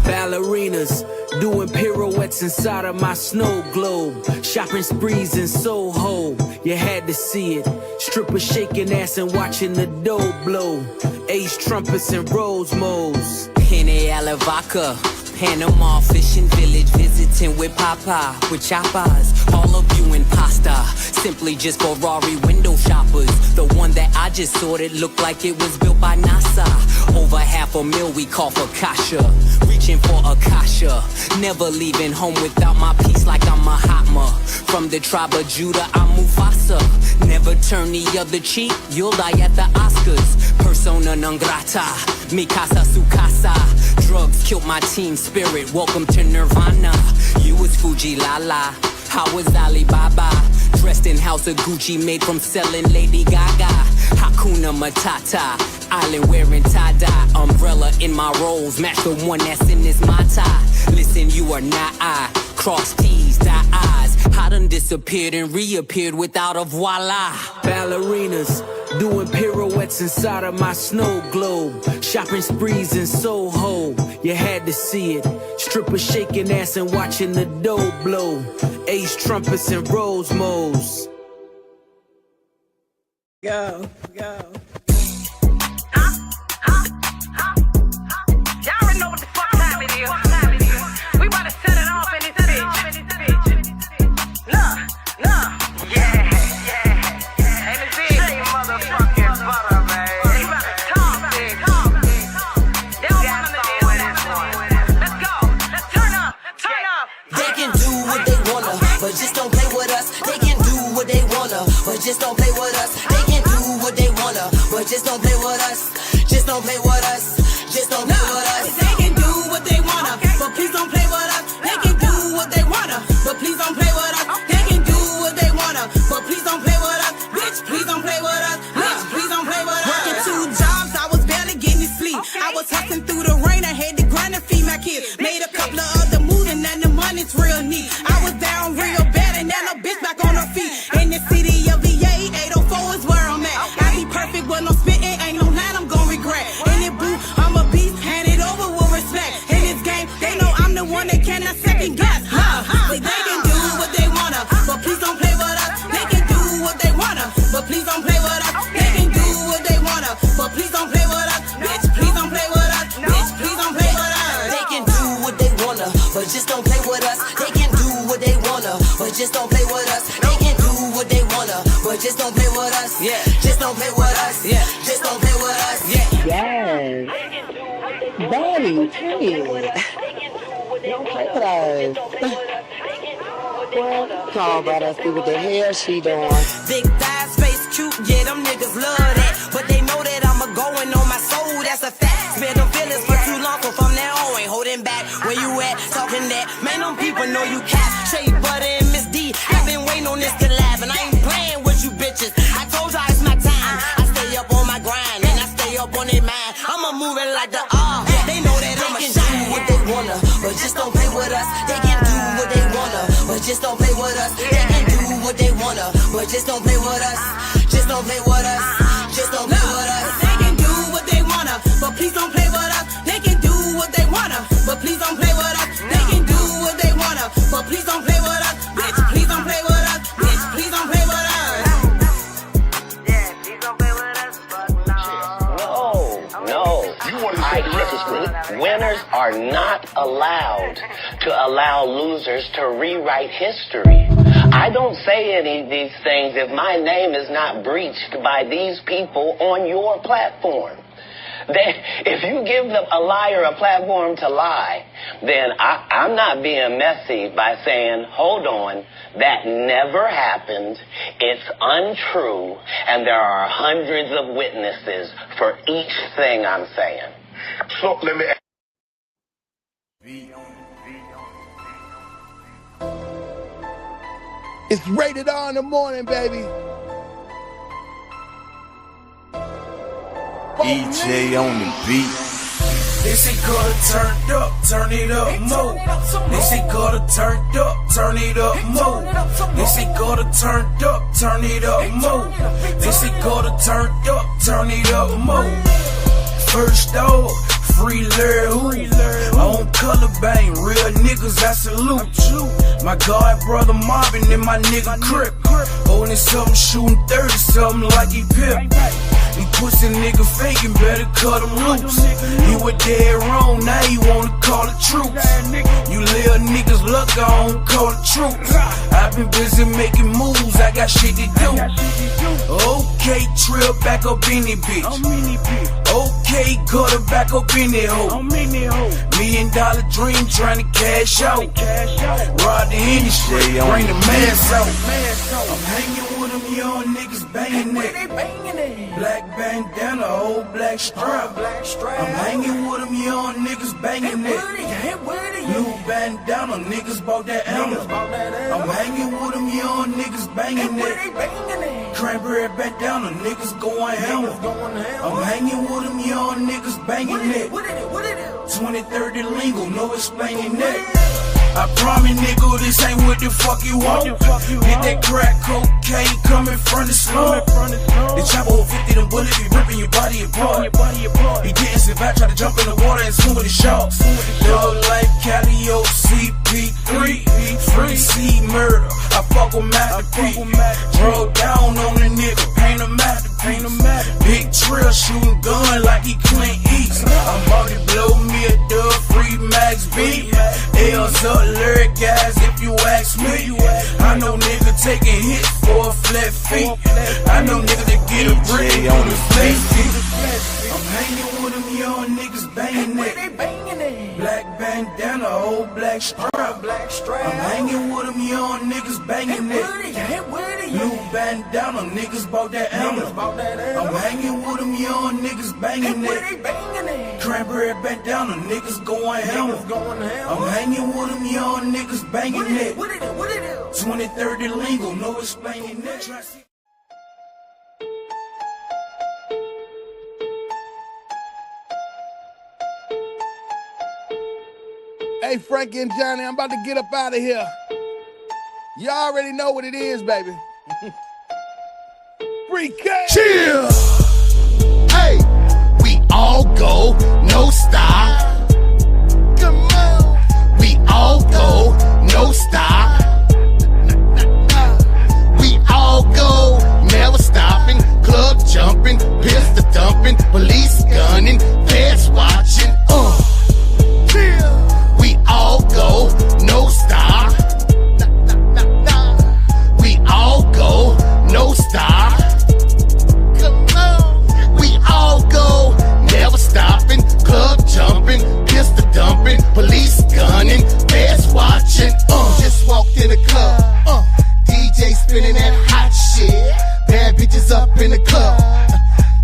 Ballerinas, doing pirouettes inside of my snow globe. Shopping sprees in Soho, you had to see it. Strippers shaking ass and watching the dough blow. Ace trumpets and Rosemos. Henny Alavaca, Panama fishing village, visiting with Papa, with chapas. All of you in pasta, simply just Ferrari window shoppers. The one that I just sorted looked like it was built by NASA. Over $500,000 we call for Kasha, reaching for Akasha. Never leaving home without my peace like I'm Mahatma. From the tribe of Judah, I'm Mufasa. Never turn the other cheek, you'll die at the Oscars. Persona non grata, mi casa su casa. Drugs killed my team spirit, welcome to Nirvana. You was Fuji Lala, I was Alibaba. Dressed in house of Gucci, made from selling Lady Gaga. Hakuna Matata, island wearing tie-dye. Umbrella in my rolls, match the one that's in this Mata. Listen, you are not I, cross T's, dot I's. I done disappeared and reappeared without a voila. Ballerinas, doing pirouettes inside of my snow globe. Shopping sprees in Soho, you had to see it. Strippers shaking ass and watching the dough blow. Ace trumpets and Rosemos. Go. Y'all already know what the fuck time it is. We about to set it off in this bitch. Look, yeah. And it's big motherfucking butter, man. You about to talk, bitch. They don't want none of this. Let's go. Let's turn up. They can do what they wanna, but just don't play with us. They can do what they wanna, but just don't play with us. They can do what they wanna, but just don't play with us. Just don't play with us. Just don't play with us. They can do what they wanna, but please don't play with us. They can do what they wanna, but please don't play with us. They can do what they wanna, but please don't play with us. Bitch, please don't play with us. Bitch, please don't play with us. Working 2 jobs, I was barely getting sleep. I was hustling through the rain, I had to grind and feed my kids. Made a couple of other moves and then the money's real neat. I was down real bad and now no bitch back on her feet. In the city of VA, 804 is where I'm at. I be perfect but no spitting, ain't no line I'm gon' regret. In it boo, I'm a beast, hand it over with respect. In this game, they know I'm the one that cannot second guess. See, they can do what they wanna, but please don't play with us. They can do what they wanna, but please don't play with us. They can do what they wanna, but please don't play with us. Bitch, please don't play with us. Bitch, please don't play with us. They can do what they wanna, but just don't play with us. They can do what they wanna, but just don't play with us. They can do what they wanna, but just don't play with us. Yeah. Just don't play with us. Yeah. Just don't play with us. Yeah. Yes. Daddy, period. Don't play with us. Well, call about us, see what the hell she doing. Big thighs, face cute, yeah, them niggas love that. But they know that I'm a going on my soul, that's a fact. Spare them feelings for too long, so from now on, ain't holding back. Where you at, talking that, man, them people know you cap. Shea Butter and Miss D, I've been waiting on this collab, and I ain't playing with you bitches. I told y'all it's my time, I stay up on my grind, and I stay up on their mind. I'ma move it like the they know that I'm a shine. They can do what they wanna, but just don't play with us. They can do what they wanna, but just don't play with us. They can do what they wanna, but just don't play with us. Just don't play with us. Just don't play with us. They can do what they wanna, but please don't play with us. They can do what they wanna, but please don't play with us. They can do what they wanna, but please don't play with us. Bitch, please don't play with us. Bitch, please don't play with us. Yeah, please don't play with us. Fuck no. No. I disagree. Winners are not allowed to allow losers to rewrite history. I don't say any of these things if my name is not breached by these people on your platform. If you give them a liar a platform to lie, then I'm not being messy by saying, hold on, that never happened, it's untrue, and there are hundreds of witnesses for each thing I'm saying. So let me ask. It's rated R in the morning, baby. EJ on the beat. This ain't gotta turned up, turn it up more. This ain't gotta turned up, turn it up more. This ain't gotta turned up, turn it up more. This ain't gotta turned up, turn it up more. First off, free Larry who on color bang, real niggas I salute. My God brother Marvin and my nigga Crip, holding something, shooting 30 something like he pimp. These pussy nigga faking, better cut him loose. You were dead wrong, now you wanna call the troops. You little niggas luck, I don't call the troops. I've been busy making moves, I got shit to do. Okay, trail back up in it, bitch. Okay, gutter back up in it, hoe. $1 million dream trying to cash out. Ride the industry, bring the mass out. I'm hanging with them young niggas banging it. Black bandana, old black strap. I'm hanging with them young niggas banging it. New bandana, niggas bought that ammo. I'm hanging with them young niggas banging it. Cranberry bandana, niggas going hammer. I'm hanging with them young niggas banging it. 2030 lingo, no explaining that. I promise, nigga, this ain't what the fuck you want. Get that crack cocaine coming from the slum. The chopper hold 50, them bullets be ripping your body apart. He didn't survive, try to jump in the water and swim with the sharks. Love life, Calio, CP3, free C murder. I fuck with masterpiece. Drug down on the nigga, paint a masterpiece. Big Trill shooting gun like he Clint East. I'm about to blow me a dub, free Max B. L's up, lyric guys, if you ask me. I know nigga taking hits for a flat fee. I know nigga that get a brick on the flat fee. I'm hanging with them young niggas banging it. Black bandana, old black strap. I'm hanging with them young niggas banging it. New bandana, niggas bought that ammo. I'm hanging with them young niggas banging it. Cranberry bandana, niggas going hammer. I'm hanging with them young niggas banging it. 2030 lingo, no explaining that. Hey, Frankie and Johnny, I'm about to get up out of here. Y'all already know what it is, baby. Free cash. Chill. Hey, we all go, no stop. Come on. We all go, no stop. We all go, never stopping. Club jumping, pistol dumping, police gunning, feds watching. Chill. We all go, no stop. We all go, no stop. Come on. We all go, never stopping. Club jumping, pistol dumping, police gunning, feds watching. Just walked in the club. DJ spinning that hot shit. Bad bitches up in the club.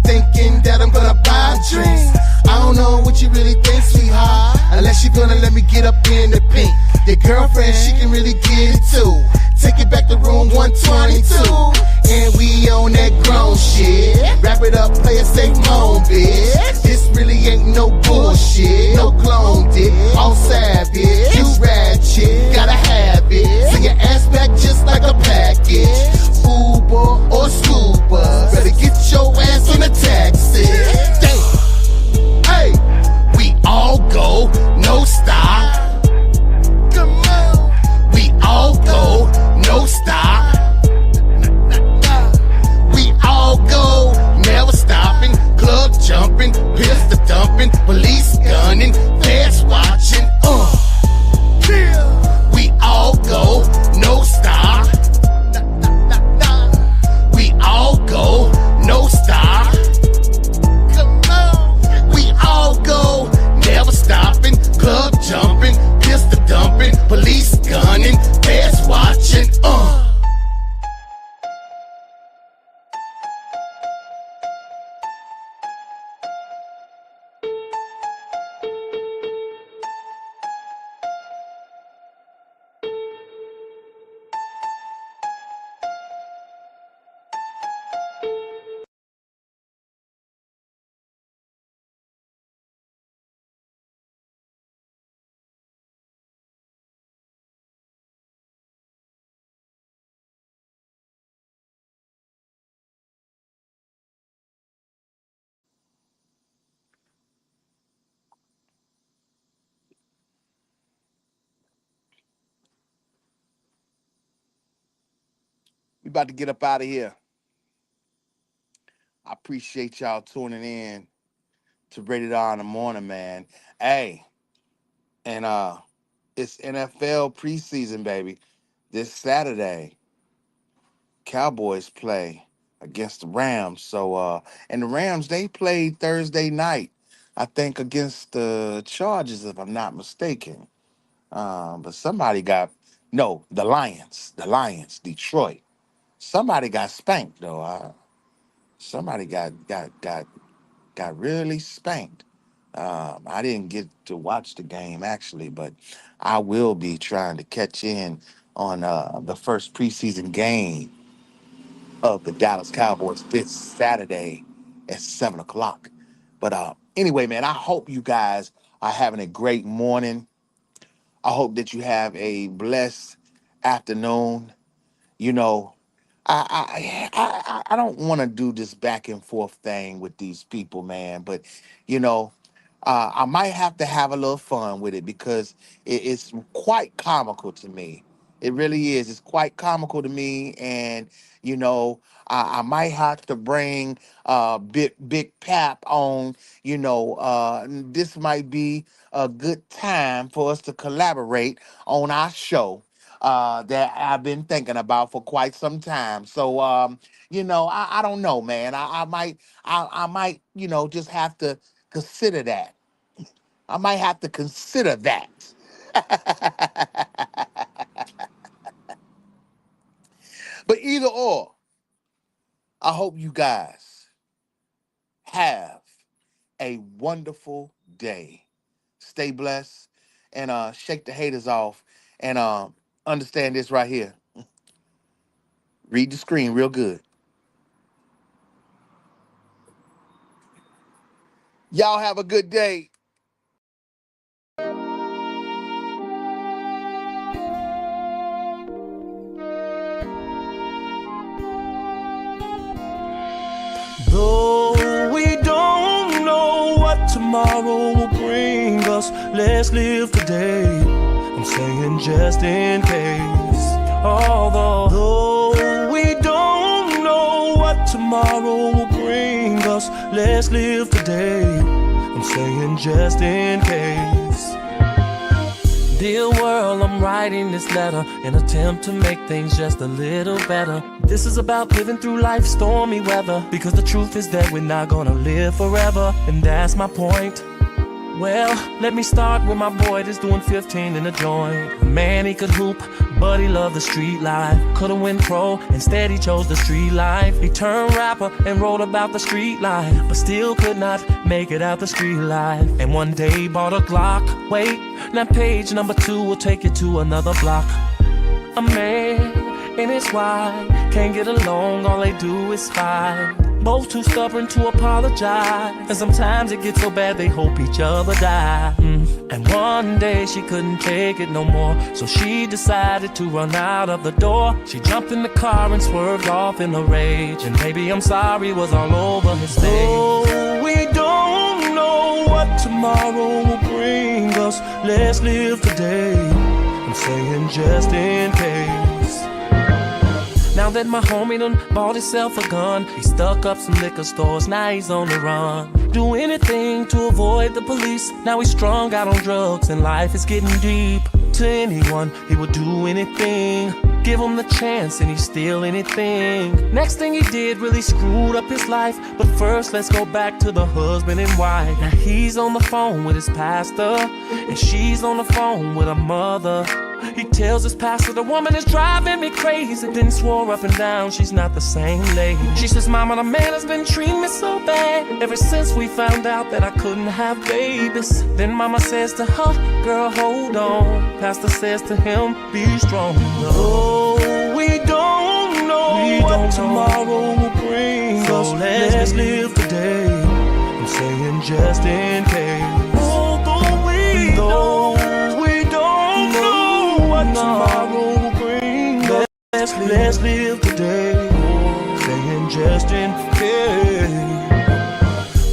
Thinking that I'm gonna buy drinks. I don't know what you really think, sweetheart. Unless you're gonna let me get up in the pink. Your girlfriend, she can really get it too. Take it back to room 122. And we on that grown shit. Wrap it up, play a safe moan, bitch. This really ain't no bullshit. No clone dick, all savage. You ratchet, gotta have it. Send your ass back just like a package. Uber or scuba, better get your ass in a taxi. Damn. Hey, we all go, no stop. Come on. We all go, no stop. We all go, never stopping. Club jumping, pistol dumping, police gunning, feds watching. We all go, no stop. about to get up out of here. I appreciate y'all tuning in to Rated R in the morning, man. Hey, and it's NFL preseason, baby. This Saturday, Cowboys play against the Rams. So and the Rams, they played Thursday night, I think, against the Chargers, if I'm not mistaken. But somebody got the Lions, Detroit. Somebody got spanked though. Somebody got really spanked. I didn't get to watch the game actually, but I will be trying to catch in on the first preseason game of the Dallas Cowboys this Saturday at 7 o'clock. But anyway, man, I hope you guys are having a great morning. I hope that you have a blessed afternoon. You know, I don't want to do this back and forth thing with these people, man. But you know, I might have to have a little fun with it because it's quite comical to me. It really is. It's quite comical to me, and you know, I might have to bring Big Pap on. You know, this might be a good time for us to collaborate on our show that I've been thinking about for quite some time. So, you know, I don't know, man. I might, you know, just have to consider that. I might have to consider that. But either or, I hope you guys have a wonderful day. Stay blessed and shake the haters off and understand this right here. Read the screen real good. Y'all have a good day. Though we don't know what tomorrow will bring us, let's live today. I'm saying just in case. Although we don't know what tomorrow will bring us, let's live today. I'm saying just in case. Dear world, I'm writing this letter in an attempt to make things just a little better. This is about living through life's stormy weather, because the truth is that we're not gonna live forever, and that's my point. Well, let me start with my boy that's doing 15 in a joint. Man, he could hoop, but he loved the street life. Could've went pro, instead he chose the street life. He turned rapper and wrote about the street life, but still could not make it out the street life. And one day he bought a Glock. Wait, now page number 2 will take you to another block. A man and his wife can't get along, all they do is fight. Both too stubborn to apologize, and sometimes it gets so bad they hope each other die. And one day she couldn't take it no more, so she decided to run out of the door. She jumped in the car and swerved off in a rage, and baby I'm sorry was all over his face. Oh, we don't know what tomorrow will bring us, let's live today. I'm saying just in case. Now that my homie done bought himself a gun, he stuck up some liquor stores, now he's on the run. Do anything to avoid the police, now he's strung out on drugs and life is getting deep. To anyone, he would do anything. Give him the chance and he'd steal anything. Next thing he did really screwed up his life. But first let's go back to the husband and wife. Now he's on the phone with his pastor, and she's on the phone with her mother. He tells his pastor the woman is driving me crazy, then swore up and down she's not the same lady. She says, Mama, the man has been treating me so bad ever since we found out that I couldn't have babies. Then Mama says to her, girl, hold on. Pastor says to him, be strong. Oh, we don't know what tomorrow will bring us, so let's live today. I'm saying just in case. Although we don't know what tomorrow will bring us, let's live today. Saying just in case.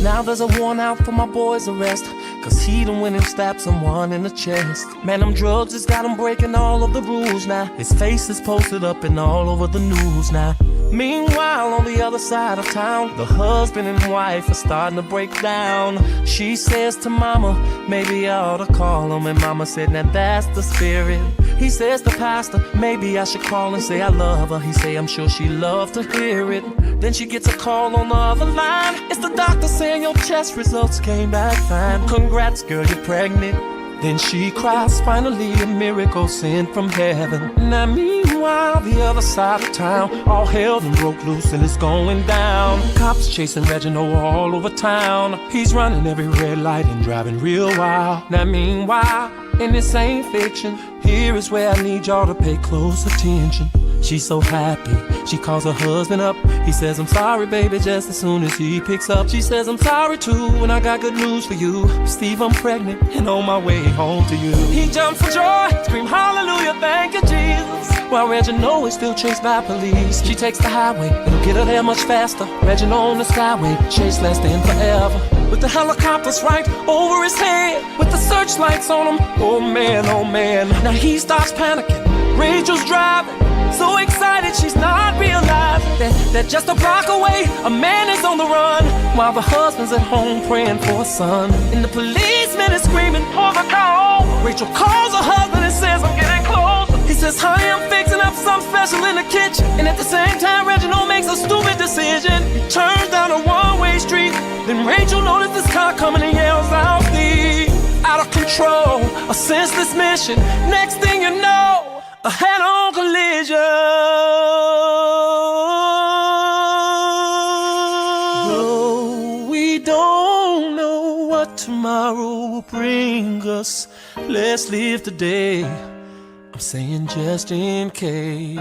Now there's a warrant out for my boy's arrest. cause he done went and stabbed someone in the chest. Man, them drugs has got him breaking all of the rules now. His face is posted up and all over the news now. Meanwhile, on the other side of town, the husband and wife are starting to break down. She says to mama, maybe I ought to call him. And mama said, now that's the spirit. He says to pastor, maybe I should call and say I love her. He say, I'm sure she love to hear it. Then she gets a call on the other line. It's the doctor saying your test results came back fine. Congrats, girl, you're pregnant. Then she cries, finally a miracle sent from heaven. Now meanwhile, the other side of town, all hell done broke loose and it's going down. Cops chasing Reginald all over town. He's running every red light and driving real wild. Now meanwhile, and this ain't fiction, here is where I need y'all to pay close attention. She's so happy, she calls her husband up. He says, I'm sorry, baby, just as soon as he picks up. She says, I'm sorry too, and I got good news for you. Steve, I'm pregnant and on my way home to you. He jumps for joy, scream hallelujah, thank you, Jesus. While Reginald is still chased by police. She takes the highway, it'll get her there much faster. Reginald on the skyway, chase lasting forever. With the helicopters right over his head, with the searchlights on him, oh man, now he starts panicking, Rachel's driving, so excited she's not realizing that just a block away, a man is on the run, while the husband's at home praying for a son. And the policeman is screaming for the call. Rachel calls her husband and says, I'm getting close. He says, honey, I'm fixing up something special in the kitchen. And at the same time, Reginald makes a stupid decision. He turns down a one-way street. Then Rachel notices this car coming and yells out, Steve, out of control, a senseless mission. Next thing you know, a head-on collision. Though we don't know what tomorrow will bring us, let's live today, I'm saying just in case.